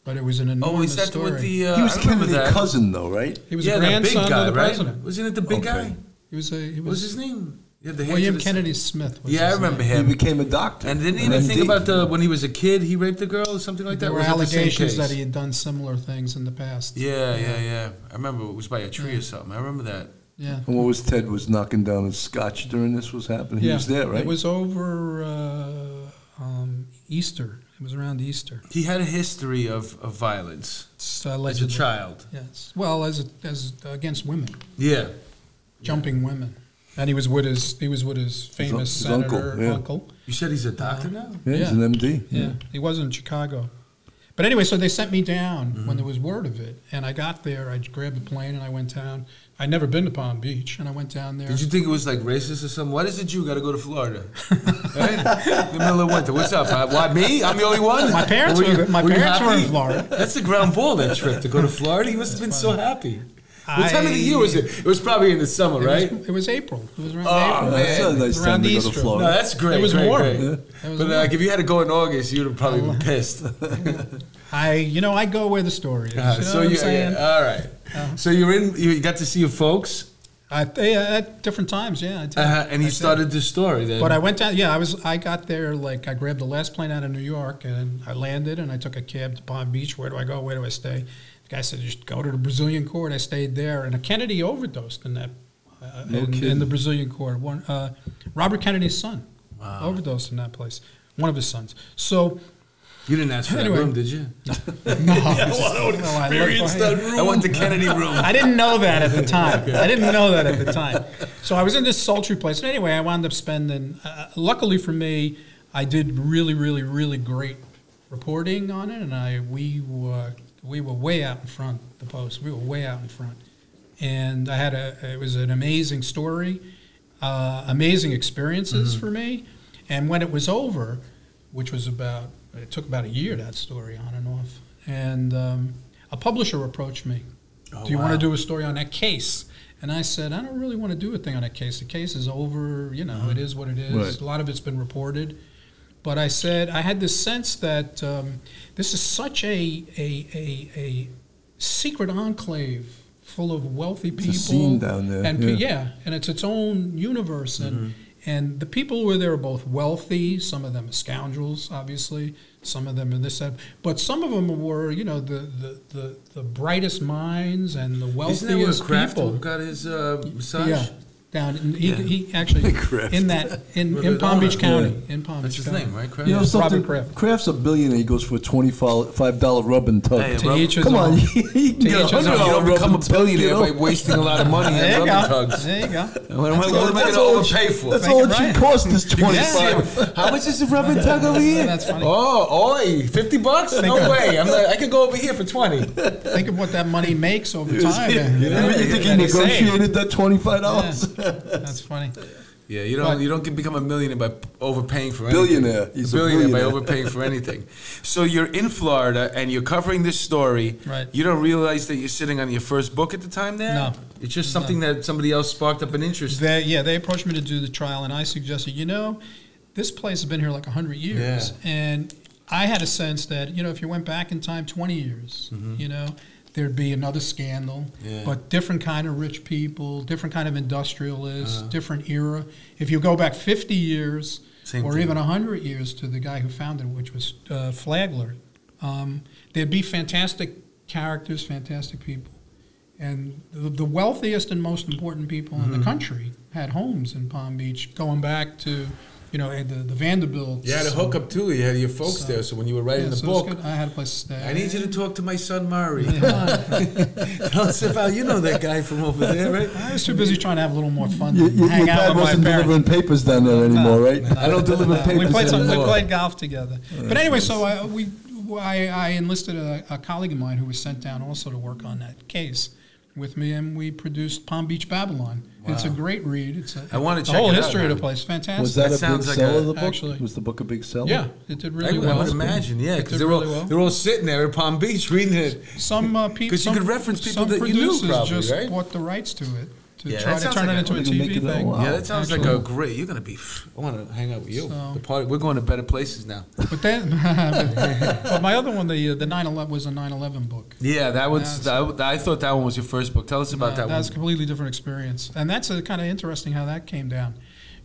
but it was an enormous story. With the, he was Kennedy's cousin, though, right? He was a grandson of the president. Wasn't it the big guy? He was. What was his name? Yeah, William Kennedy Smith. I remember him. He became a doctor. And didn't he even think about when he was a kid, he raped a girl or something like that? There were allegations that he had done similar things in the past. Yeah. I remember it was by a tree or something. I remember that. Yeah. And what was Ted was knocking down his scotch during this was happening? He was there, right? It was over Easter. It was around Easter. He had a history of violence as a child. Yes. Well, as against women. Yeah. Jumping women. And he was with his famous senator uncle. You said he's a doctor now? Yeah, he's an MD. Yeah. He was in Chicago. But anyway, so they sent me down when there was word of it. And I got there, I grabbed the plane and I went down. I'd never been to Palm Beach, and I went down there. Did you think it was like racist or something? Why does a Jew got to go to Florida? Right? In the middle of winter. What's up? Why me? I'm the only one? My parents were in Florida. That's the ground ball, that trip, to go to Florida. He must have been so happy. What time of the year was it? It was probably in the summer, right? It was April. It was around Man. April. That's a nice time to go to Florida. No, that's great. It was warm. Great. But if you had to go in August, you'd have probably been pissed. I go where the story is. You know what I'm saying? All right. So you got to see your folks? At different times, yeah. I did. And he started the story then. But I went down. Yeah, I got there. Like I grabbed the last plane out of New York, and I landed, and I took a cab to Palm Beach. Where do I go? Where do I stay? The guy said, "Just go to the Brazilian court." I stayed there, and a Kennedy overdosed in that in the Brazilian court. Robert Kennedy's son overdosed in that place. One of his sons. So. You didn't ask for that room, did you? No. I want the Kennedy room. I didn't know that at the time. So I was in this sultry place. And anyway, I wound up spending, luckily for me, I did really, really, really great reporting on it. And we were way out in front, the Post. We were way out in front. And I had it was an amazing story, amazing experiences for me. And when it was over, which was it took about a year, that story, on and off. And a publisher approached me. Do you want to do a story on that case? And I said, I don't really want to do a thing on that case. The case is over. It is what it is. Right. A lot of it's been reported. But I said, I had this sense that this is such a secret enclave full of wealthy people. It's a scene down there. And and it's its own universe. And the people who were there are both wealthy. Some of them are scoundrels, obviously. Some of them are this, that. But some of them were, you know, the brightest minds and the wealthiest people. Isn't that where Kraft people. got his massage? Yeah. Down, he actually in Palm Beach County. In Palm Beach That's his County. name, right? Kraft? You know something? Robert Kraft. Kraft's a billionaire. He goes for a $25 rub and tug. Hey, To each his Come own. on, you can get You don't become a billionaire you know? by wasting a lot of money There on you rubber go. tugs. There you go. What am I going to overpay for? That's all it Right. should cost is $25. How much is the rubber tug over here? That's funny. Oh, oi, $50? No way. I could go over here for 20. Think of what that money makes over time. You think he And he negotiated that $25? Yeah. That's funny. Yeah, you don't become a millionaire by overpaying for Billionaire. anything. He's a billionaire by billionaire. overpaying for anything. So you're in Florida and you're covering this story. Right. You don't realize that you're sitting on your first book at the time there? No. It's just something that somebody else sparked up an interest in. They approached me to do the trial, and I suggested, you know, this place has been here like 100 years. Yeah. And I had a sense that, you know, if you went back in time 20 years, you know, there'd be another scandal, but different kind of rich people, different kind of industrialists, different era. If you go back 50 years Same or thing. even 100 years to the guy who founded it, which was Flagler, there'd be fantastic characters, fantastic people. And the wealthiest and most important people in the country had homes in Palm Beach, going back to, you know, the Vanderbilts. You had a hookup too. You had your folks there. So when you were writing the so it was book, good. I had a place to stay. I need you to talk to my son Murray. Come on. Tell us about, you know that guy from over there, right? I was too busy trying to have a little more fun. Your than hang out dad with my wasn't parents. delivering papers down there anymore, right? I don't deliver papers We anymore. played golf together. But anyway, so I enlisted a colleague of mine who was sent down also to work on that case with me, and we produced Palm Beach Babylon. Wow. It's a great read. It's I want to the check whole it out history of now. the place. Fantastic. Was that a big sounds like seller a- of the book? actually- Was the book a big seller? Yeah, it did really I well. would imagine, yeah, because did they're really well. they're all sitting there at Palm Beach reading it. Some people, 'Cause you could reference people that you knew producers probably, just right? bought the rights to it to Yeah, try that to sounds turn like it into a- a They can make TV it thing. all out. Yeah, that sounds like Actually. a great. You're gonna be. I want to hang out with you. The party. We're going to better places now. But then, but my other one, the 9/11 was a 9/11 book. Yeah, that was. I thought that one was your first book. Tell us about that That's a one. completely different experience, and that's kind of interesting how that came down.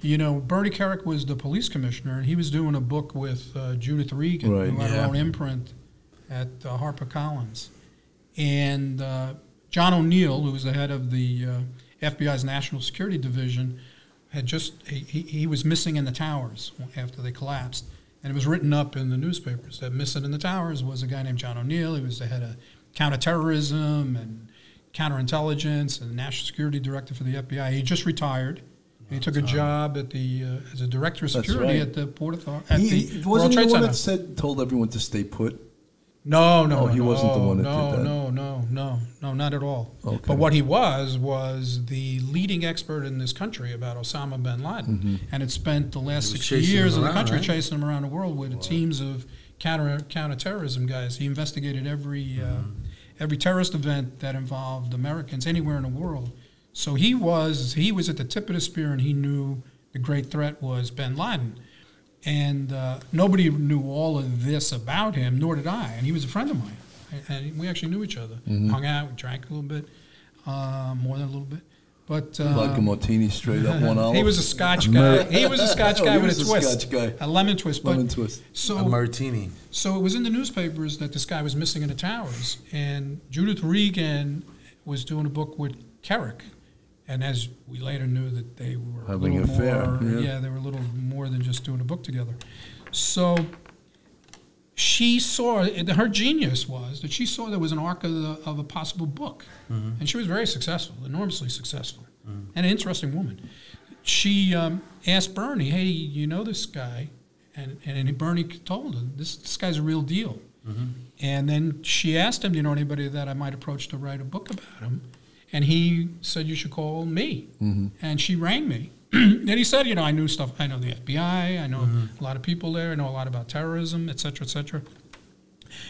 You know, Bernie Kerik was the police commissioner, and he was doing a book with Judith Regan, Right, who had yeah. her own imprint at HarperCollins. And John O'Neill, who was the head of the FBI's National Security Division, had just, he was missing in the towers after they collapsed. And it was written up in the newspapers that missing in the towers was a guy named John O'Neill. He was the head of counterterrorism and counterintelligence and national security director for the FBI. He just retired. He took a job at the as a director of That's security right. at the Port Authority. He, World wasn't he Trade the one Center. that told everyone to stay put? No, Oh, he wasn't the one that did that. No, not at all. Okay. But what he was the leading expert in this country about Osama bin Laden, and had spent the last He was 60 chasing years him of the around, country right? chasing him around the world with teams of counterterrorism guys. He investigated every terrorist event that involved Americans anywhere in the world. So he was at the tip of the spear, and he knew the great threat was bin Laden. And nobody knew all of this about him, nor did I. And he was a friend of mine. And we actually knew each other. Hung out, we drank a little bit, more than a little bit. But Vodka martini straight up, one olive. he was a Scotch guy. He was a Scotch guy He with was a a twist. Scotch guy. A lemon twist. But Lemon twist. A So, martini. so it was in the newspapers that this guy was missing in the towers. And Judith Regan was doing a book with Kerik. And as we later knew that they were Having a an little affair, more, yeah. they were a little more than just doing a book together. So she saw, her genius was that she saw there was an arc of a possible book. And she was very successful, enormously successful, and an interesting woman. She asked Bernie, hey, you know this guy? And Bernie told her, this guy's a real deal. And then she asked him, do you know anybody that I might approach to write a book about him? And he said, you should call me. And she rang me. And he said, you know, I knew stuff. I know the FBI. I know a lot of people there. I know a lot about terrorism, et cetera, et cetera.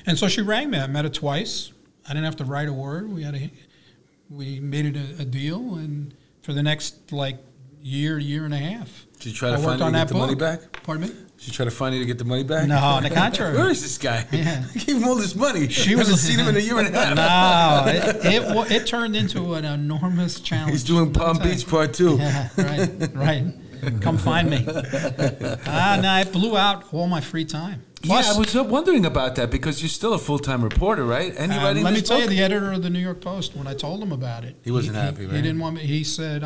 And so she rang me. I met her twice. I didn't have to write a word. We made it a deal. And for the next, year and a half, Did you try to I find worked it on to get that the money book. back? Pardon me? Did you try to find it to get the money back? No, on the contrary. Where is this guy? Yeah. I gave him all this money. She Haven't was- seen him in a year and a half. No, it turned into an enormous challenge. He's doing Palm I'll tell you. Beach Part 2. Yeah, right. come find me. No, it blew out all my free time. Plus, yeah, I was wondering about that because you're still a full-time reporter, right? And you writing let me this tell book? you, the editor of the New York Post, when I told him about it, He wasn't happy, right? He didn't want me. He said,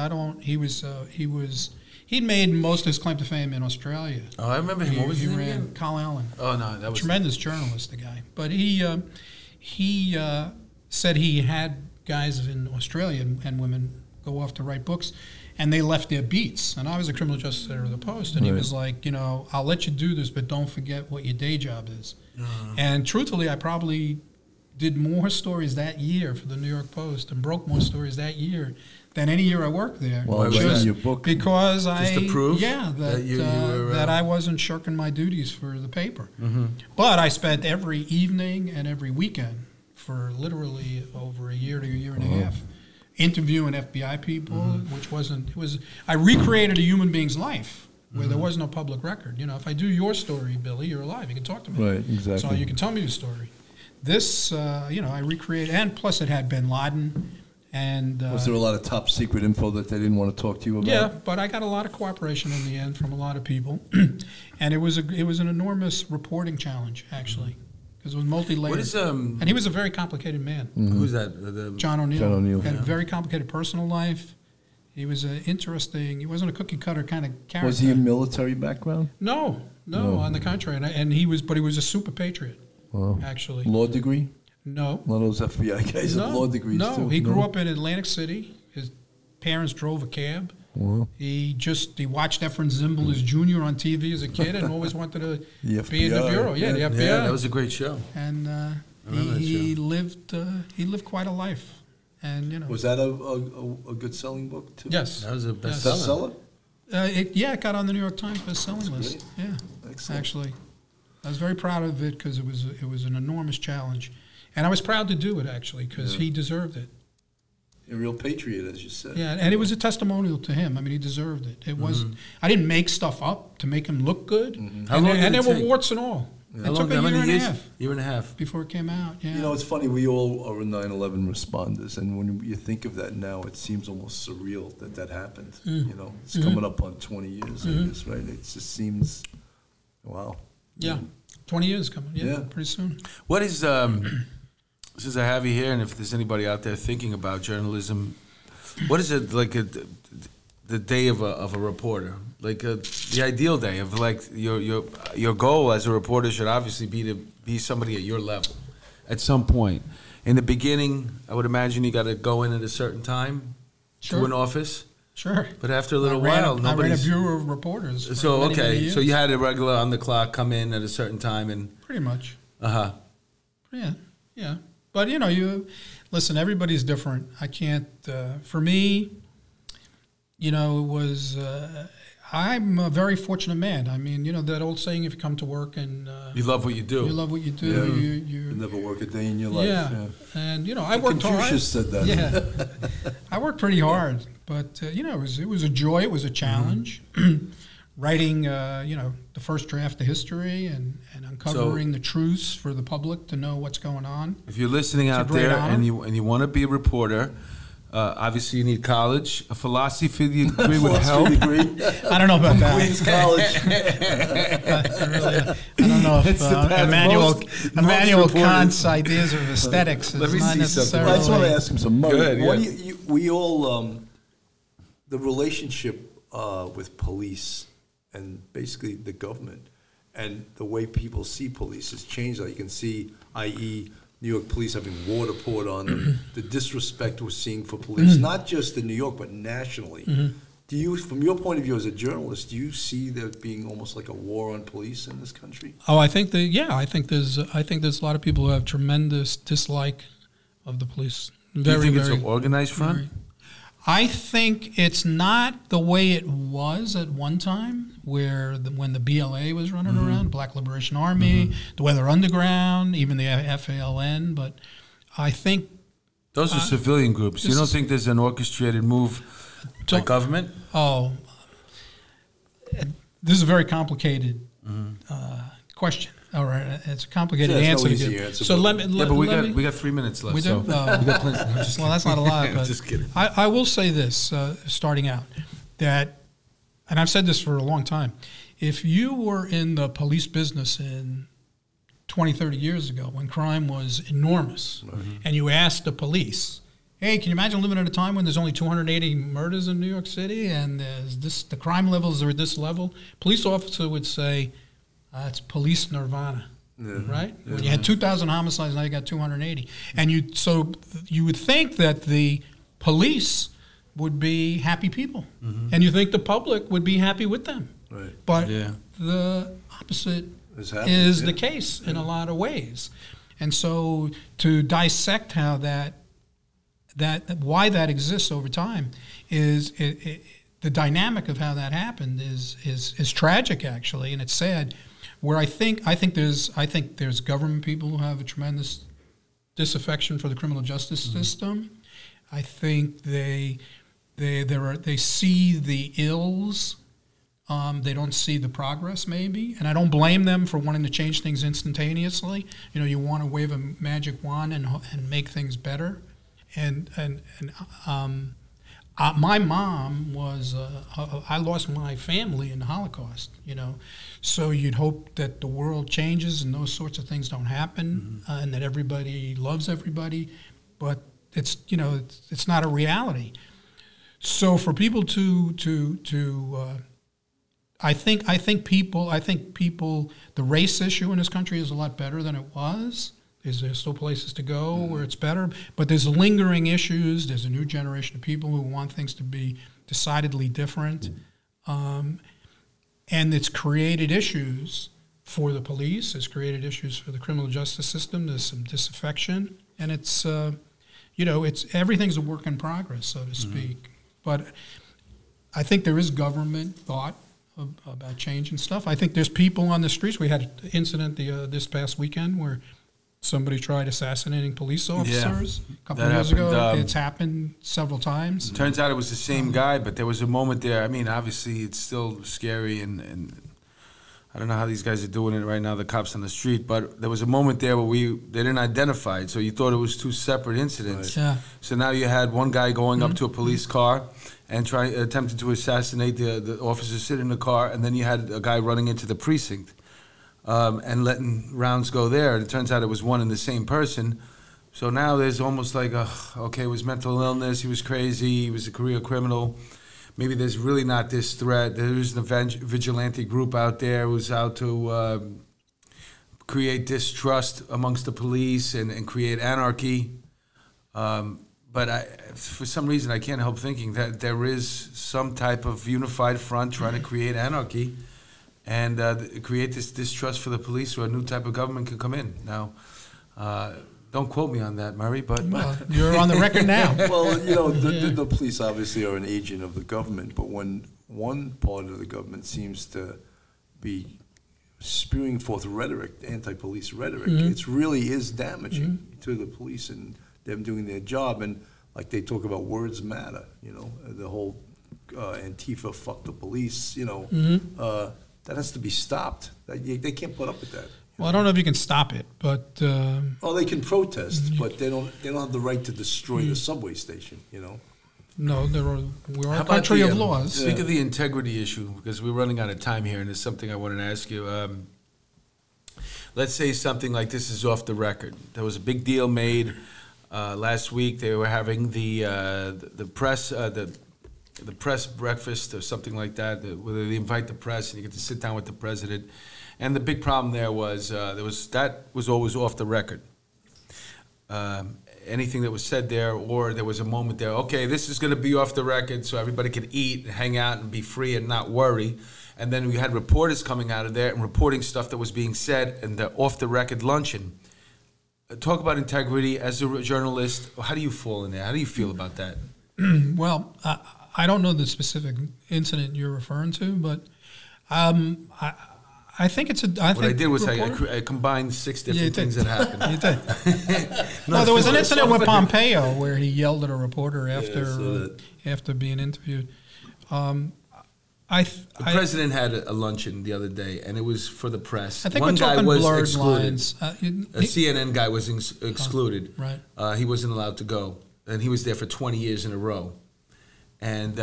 he'd made most of his claim to fame in Australia. Oh, I remember him. What was he his name ran again? Carl Allen. Oh, no, that was... Tremendous journalist, the guy. But he said he had guys in Australia and women go off to write books, and they left their beats. And I was a criminal justice editor of the Post, and he was like, I'll let you do this, but don't forget what your day job is. And truthfully, I probably did more stories that year for the New York Post and broke more stories that year than any year I worked there. Well, just your book. Because just to prove that I wasn't shirking my duties for the paper. But I spent every evening and every weekend for literally over a year to a year and a half interviewing FBI people, I recreated a human being's life where there was no public record. If I do your story, Billy, you're alive. You can talk to me. Right, exactly. So you can tell me your story. This, I recreated, and plus it had bin Laden. And was there a lot of top secret info that they didn't want to talk to you about? Yeah, but I got a lot of cooperation in the end from a lot of people, and it was an enormous reporting challenge actually, because it was multi-layered. And he was a very complicated man. Who's that? John O'Neill. John O'Neill Had a very complicated personal life. He was interesting. He wasn't a cookie cutter kind of character. Was he a military background? No, on the contrary. And he was a super patriot. Wow. Actually. Law degree? No. One of those FBI guys have law degrees too. No, he grew up in Atlantic City. His parents drove a cab. Wow. He watched Efren Zimbalist Jr. on TV as a kid and always wanted to be in the bureau. Yeah, the FBI. Yeah, that was a great show. And he lived quite a life. And was that a good selling book too? Yes, that was a bestseller. It got on the New York Times bestselling list. Great. Yeah, excellent. Actually, I was very proud of it because it was an enormous challenge, and I was proud to do it actually because he deserved it. A real patriot, as you said. Yeah, and it was a testimonial to him. I mean, he deserved it. It wasn't. I didn't make stuff up to make him look good. How long did it there were take? warts and all. Yeah. It took a year and a half before it came out. Yeah. It's funny. We all are 9/11 responders, and when you think of that now, it seems almost surreal that happened. It's coming up on 20 years, I guess, right? It just seems, wow. Yeah, 20 years coming. Yeah, pretty soon. What is since I have you here, and if there's anybody out there thinking about journalism, what is it like the day of a reporter? Like the ideal day of like your goal as a reporter should obviously be to be somebody at your level at some point. In the beginning, I would imagine you got to go in at a certain time to an office. Sure. But after a little while, nobody's... I ran a bureau of reporters. So, many, many years. So you had a regular on the clock come in at a certain time and... Pretty much. Uh-huh. Yeah. But, listen, everybody's different. I can't... for me, it was... I'm a very fortunate man. I mean, that old saying, if you come to work and... you love what you do. You love what you do. Yeah. You never work a day in your life. Yeah. And, I worked hard. Confucius said that. Yeah. I worked pretty hard. But, it was a joy. It was a challenge. Writing, the first draft of history and uncovering the truths for the public to know what's going on. If you're listening out there and you want to be a reporter... obviously, you need college. A philosophy degree would help. I don't know about that. Queens College. I don't know if Immanuel Kant's ideas of aesthetics is not necessarily... I just want to ask him some money. Ahead, we all... the relationship with police and basically the government and the way people see police has changed. Like you can see, i.e., New York police having water poured on them, the disrespect we're seeing for police, not just in New York, but nationally. Do you, from your point of view as a journalist, do you see there being almost like a war on police in this country? Oh, I think there's a lot of people who have tremendous dislike of the police. Do you think it's an organized front? I think it's not the way it was at one time, when the BLA was running around, Black Liberation Army, the Weather Underground, even the FALN. But I think those are civilian groups. You don't think there's an orchestrated move by government? Oh, this is a very complicated question. All right, it's a complicated answer to give. So let me. Yeah, but we got 3 minutes left. We do. So we got plenty. Well, that's not a lot. But just kidding. I will say this, starting out, that and I've said this for a long time, if you were in the police business in 20, 30 years ago when crime was enormous, and you asked the police, hey, can you imagine living at a time when there's only 280 murders in New York City and the crime levels are at this level? Police officer would say, it's police nirvana, right? When you had 2,000 homicides, now you got 280. And so you would think that the police would be happy people, and you think the public would be happy with them. Right. But the opposite is the case in a lot of ways. And so to dissect how why that exists over time is the dynamic of how that happened is tragic, actually, and it's sad. Where I think there's government people who have a tremendous disaffection for the criminal justice system. I think they see the ills. They don't see the progress, maybe, and I don't blame them for wanting to change things instantaneously. You know, you want to wave a magic wand and make things better. And my mom was I lost my family in the Holocaust. You know, so you'd hope that the world changes and those sorts of things don't happen, and that everybody loves everybody, but it's not a reality. So for people I think people, the race issue in this country is a lot better than it was. There's still places to go where it's better, but there's lingering issues. There's a new generation of people who want things to be decidedly different. And it's created issues for the police. It's created issues for the criminal justice system. There's some disaffection. And it's, everything's a work in progress, so to speak. But I think there is government thought about change and stuff. I think there's people on the streets. We had an incident this past weekend where somebody tried assassinating police officers a couple of years ago. It's happened several times. Turns out it was the same guy, but there was a moment there. I mean, obviously, it's still scary, and I don't know how these guys are doing it right now, the cops on the street, but there was a moment there where they didn't identify it, so you thought it was two separate incidents. Right. Yeah. So now you had one guy going up to a police car and attempted to assassinate the officer sitting in the car, and then you had a guy running into the precinct and letting rounds go there. And it turns out it was one and the same person. So now there's almost like, okay, it was mental illness, he was crazy, he was a career criminal. Maybe there's really not this threat. There's a vigilante group out there who's out to create distrust amongst the police and create anarchy. But for some reason, I can't help thinking that there is some type of unified front trying to create anarchy and create this distrust for the police, so a new type of government can come in. Now, don't quote me on that, Murray, but... Well, you're on the record now. Well, the police obviously are an agent of the government, but when one part of the government seems to be spewing forth rhetoric, anti-police rhetoric, it really is damaging to the police and them doing their job. And like they talk about words matter, the whole Antifa, fuck the police, that has to be stopped. They can't put up with that. Well, I don't know if you can stop it, but... well, they can protest, but they don't have the right to destroy the subway station, No, we're a country of laws. Speak of the integrity issue, because we're running out of time here, and there's something I wanted to ask you. Let's say something like this is off the record. There was a big deal made last week. They were having the press the press breakfast or something like that, where they invite the press and you get to sit down with the president. And the big problem there was that was always off the record. Anything that was said there, or there was a moment there, okay, this is going to be off the record so everybody could eat and hang out and be free and not worry. And then we had reporters coming out of there and reporting stuff that was being said in the off-the-record luncheon. Talk about integrity as a journalist. How do you fall in there? How do you feel about that? Well, I don't know the specific incident you're referring to, but I think it's a... What I did was I combined 6 different things that happened. You did. No, there was an incident with Pompeo where he yelled at a reporter after being interviewed. The president had a luncheon the other day, and it was for the press. I think one we're guy talking was blurred excluded. lines. A CNN guy was excluded. Right. He wasn't allowed to go, and he was there for 20 years in a row. And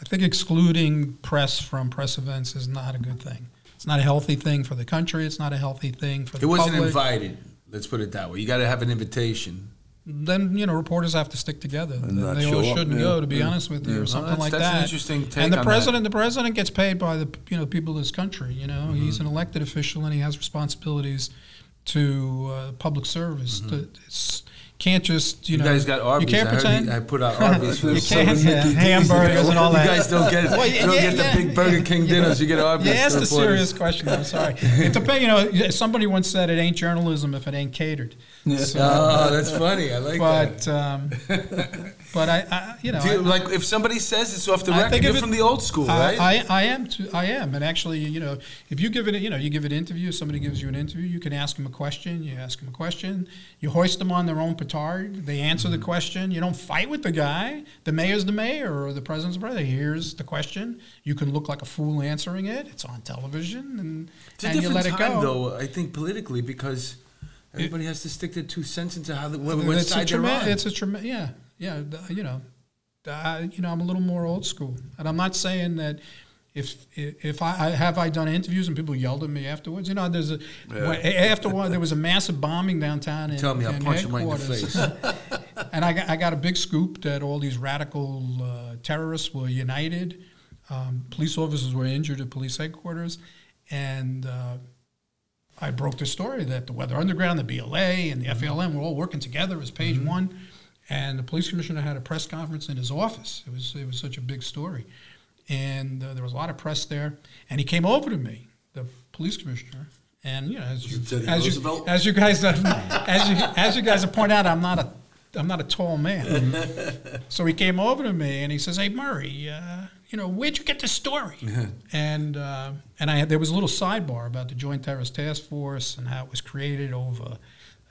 I think excluding press from press events is not a good thing. It's not a healthy thing for the country. It's not a healthy thing for the public. It wasn't invited. Let's put it that way. You got to have an invitation. Then, you know, reporters have to stick together. And they all shouldn't go, to be honest with you, or something like that. That's an interesting take and the on president gets paid by the people of this country. You know, he's an elected official and he has responsibilities to public service. Can't just, you guys got Arby's. You can't pretend. I put out Arby's. You can't hamburgers and all that. You guys don't get you don't get the big Burger King dinners. You get Arby's. You asked a serious question. I'm sorry. It depends. You know, somebody once said it ain't journalism if it ain't catered. Yeah. So, that's funny. I like that. But I you know, like if somebody says it's off the record, you're from the old school, right? I am too. I am, and actually, you know, if you give it, you give an interview. Somebody gives you an interview. You can ask them a question. You ask them a question. You hoist them on their own petard. They answer the question. You don't fight with the guy. The mayor's the mayor, or the president's the president. Here's the question. You can look like a fool answering it. It's on television, and you let it go. Though I think politically, because everybody has to stick their 2 cents into how what side they're on. It's a tremendous, yeah. You know, I'm a little more old school, and I'm not saying that if I done interviews and people yelled at me afterwards. You know, after one there was a massive bombing downtown. Tell me, I'll punch him right in the face. And I got a big scoop that all these radical terrorists were united. Police officers were injured at police headquarters, and I broke the story that the Weather Underground, the BLA, and the FALM were all working together as page one. And the police commissioner had a press conference in his office. It was such a big story, and there was a lot of press there. And he came over to me, the police commissioner, and you know, as you guys have pointed out, I'm not a tall man. So he came over to me and he says, "Hey Murray, you know, where'd you get this story?" And there was a little sidebar about the Joint Terrorist Task Force and how it was created over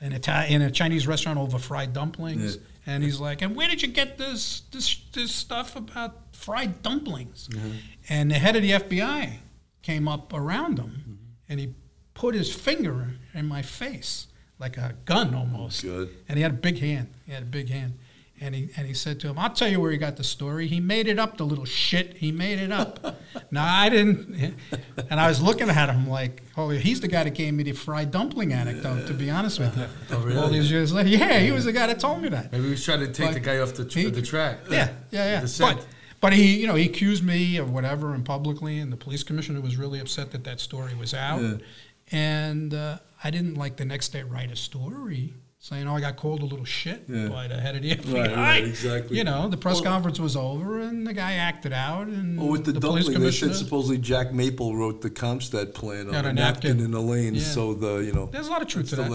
in a Chinese restaurant over fried dumplings. Yeah. And he's like, "And where did you get this stuff about fried dumplings?" And the head of the FBI came up around him, and he put his finger in my face like a gun almost. Good. And he had a big hand. And he said to him, "I'll tell you where he got the story. He made it up, the little shit. He made it up." No, I didn't. And I was looking at him like, "Oh, he's the guy that gave me the fried dumpling anecdote," to be honest with you. Oh, really? All these years later. Yeah, he was the guy that told me that. Maybe he was trying to take the guy off the track. Yeah. But he accused me of whatever and publicly, and the police commissioner was really upset that story was out. Yeah. And I didn't like the next day write a story saying, "Oh, I got called a little shit by the head of the FBI." Right, exactly. You know, the press conference was over, and the guy acted out. And with the police dumpling, they commissioner said supposedly Jack Maple wrote the Comstead plan on a napkin in the lane. Yeah. So there's a lot of truth to that.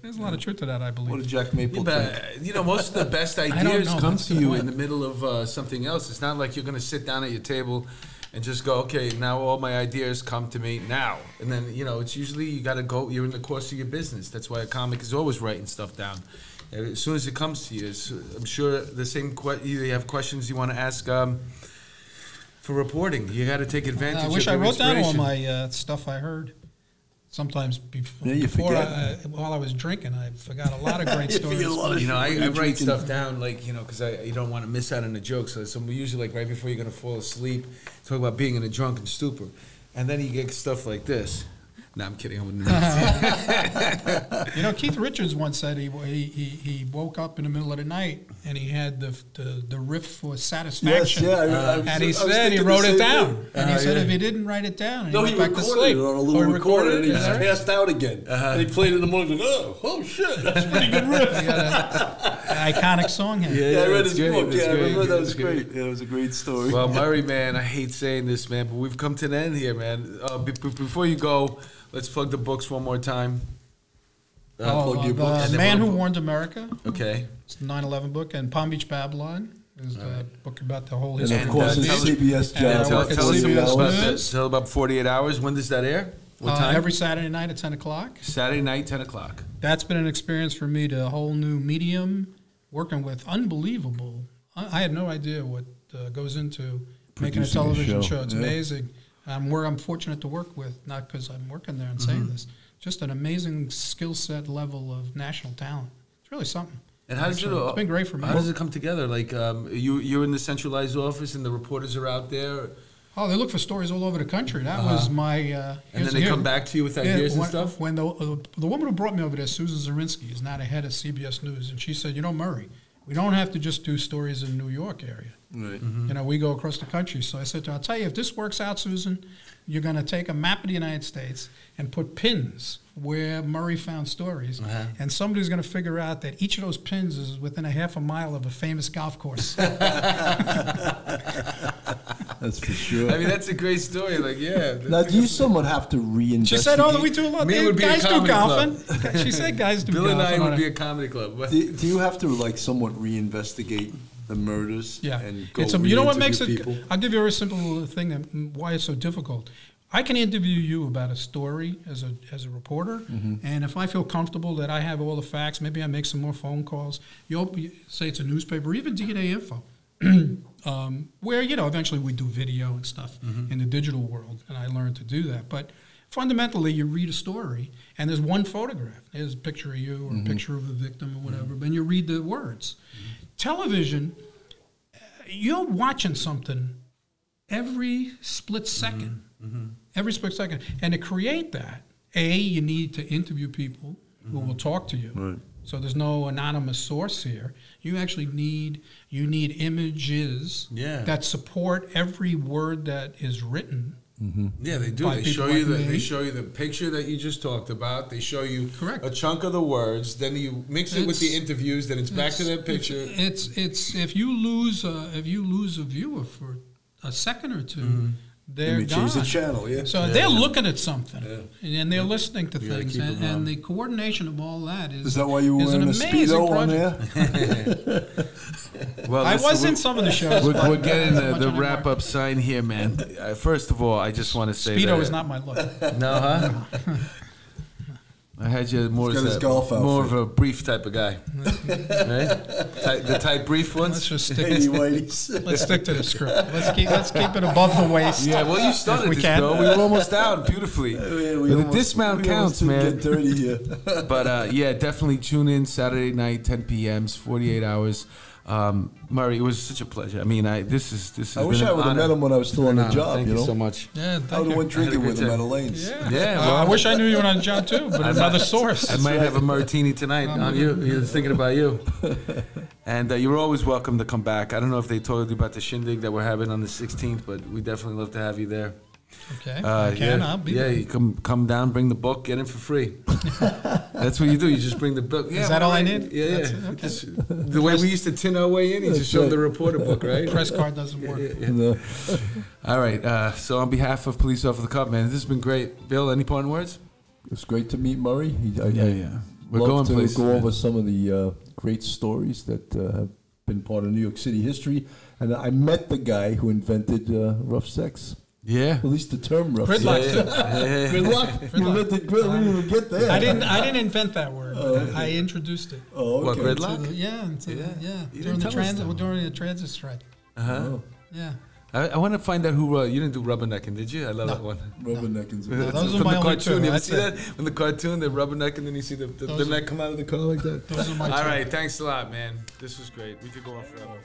There's a lot of truth to that, I believe. What did Jack Maple think? You know, most of the best ideas come to you in the middle of something else. It's not like you're going to sit down at your table and just go, "Okay, now all my ideas come to me now." And then, you know, it's usually you got to go, you're in the course of your business. That's why a comic is always writing stuff down. As soon as it comes to you, I'm sure the same you have questions you want to ask for reporting. You got to take advantage of I wish your I wrote down all inspiration. my stuff I heard. Sometimes before while I was drinking, I forgot a lot of great stories. You know, I write stuff down, like, you know, because you don't want to miss out on the jokes. So usually, like, right before you're going to fall asleep, talk about being in a drunken stupor. And then you get stuff like this. No, I'm kidding. I wouldn't. You know, Keith Richards once said he woke up in the middle of the night and he had the riff for Satisfaction. Yes, and he said he wrote it down. And he said if he didn't write it down, and he went back to sleep. It on a little recorder, and he just passed out again. And he played it in the morning. Like, oh shit, that's a pretty good riff. He got an iconic song here. Yeah, I read his book. Yeah, I remember that was great. Yeah, it was a great story. Well, Murray, man, I hate saying this, man, but we've come to the end here, man. Before you go, let's plug the books one more time. Plug your books. The Man Who Warned America. Okay. It's the 9/11 book, and Palm Beach Babylon is the book about the whole history. And of course, it's CBS Job. Tell about 48 Hours. When does that air? What time? Every Saturday night at 10 o'clock. Saturday night, 10 o'clock. That's been an experience for me, a whole new medium, working with unbelievable. I had no idea what goes into making a television show. It's amazing. I'm fortunate to work with, not because I'm working there and saying this, just an amazing skill set level of national talent. It's really something. And how does it's been great for me. How does it come together? Like you're in the centralized office, and the reporters are out there. Oh, they look for stories all over the country. That was my. And then they come back to you with ideas and stuff. When the woman who brought me over there, Susan Zarinsky, is now the head of CBS News, and she said, Murray, we don't have to just do stories in the New York area. Right. Mm-hmm. We go across the country. So I said to her, I'll tell you, if this works out, Susan, you're going to take a map of the United States and put pins where Murray found stories, and somebody's going to figure out that each of those pins is within a half a mile of a famous golf course. That's for sure. I mean, that's a great story. Like, yeah. Now, do you somewhat have to reinvestigate? She said, we do a lot. Me would be guys a comedy do golfing. She said guys do Bill golfing. Bill and I would be a comedy club. Do you have to, like, somewhat reinvestigate the murders? Yeah. And go you know what makes it... people? I'll give you a very simple thing why it's so difficult. I can interview you about a story as a reporter, and if I feel comfortable that I have all the facts, maybe I make some more phone calls. You say it's a newspaper, or even DNA Info, where eventually we do video and stuff in the digital world, and I learned to do that. But fundamentally, you read a story, and there's one photograph. There's a picture of you or a picture of the victim or whatever, and you read the words. Television, you're watching something every split second. Every split second. And to create that, you need to interview people who will talk to you. Right. So there's no anonymous source here. You actually need images that support every word that is written. Yeah, they do. They show you the picture that you just talked about. They show you a chunk of the words. Then you mix it with the interviews. Then it's back to that picture. It's if you lose a viewer for a second or two, they're gone. Change the channel, So they're looking at something, and they're listening to things, and the coordination of all that is that why you were wearing a Speedo on there? Well, I was in some of the shows. We're getting the wrap-up sign here, man. First of all, I just want to say Speedo is not my look. No, huh? I had you more of a brief type of guy, right? The tight brief ones. Let's just stick. Let's stick to the script. Let's keep it above the waist. Yeah, well, you started this, bro. We were almost out beautifully. The dismount counts, man. Get dirty here. But definitely tune in Saturday night, 10 p.m. 48 hours. Murray, it was such a pleasure. I mean, this is. I wish I would have met him when I was still on the job. Thank you so much. Yeah, I would have went drinking with him at Elaine's. Yeah. Well, I wish I knew you were on the job too, but another source. I might have a martini tonight on you. He was thinking about you. And you're always welcome to come back. I don't know if they told you about the shindig that we're having on the 16th, but we definitely love to have you there. Okay, I'll be there. You come down, bring the book, get in for free. That's what you do. You just bring the book. Is that all I need? Yeah. Okay. The way we used to tin our way in, you just show the reporter book, right? Press card doesn't work. No. All right. So on behalf of Police Officer Cup, man, this has been great. Bill, any parting words? It's great to meet Murray. We're going to go over some of the great stories that have been part of New York City history. And I met the guy who invented rough sex. Yeah, at least the term rough. Gridlock. Gridlock. You invented gridlock. We didn't even get there. I didn't invent that word. But I introduced it. Oh, okay. What, gridlock? During the transit strike. Yeah. I want to find out who you didn't do rubbernecking, did you? I love that one. Rubbernecking. Those are my only two. You ever see that? When the cartoon, they're rubbernecking, and then you see the neck come out of the car like that. Those are my two. All right, thanks a lot, man. This was great. We could go on forever.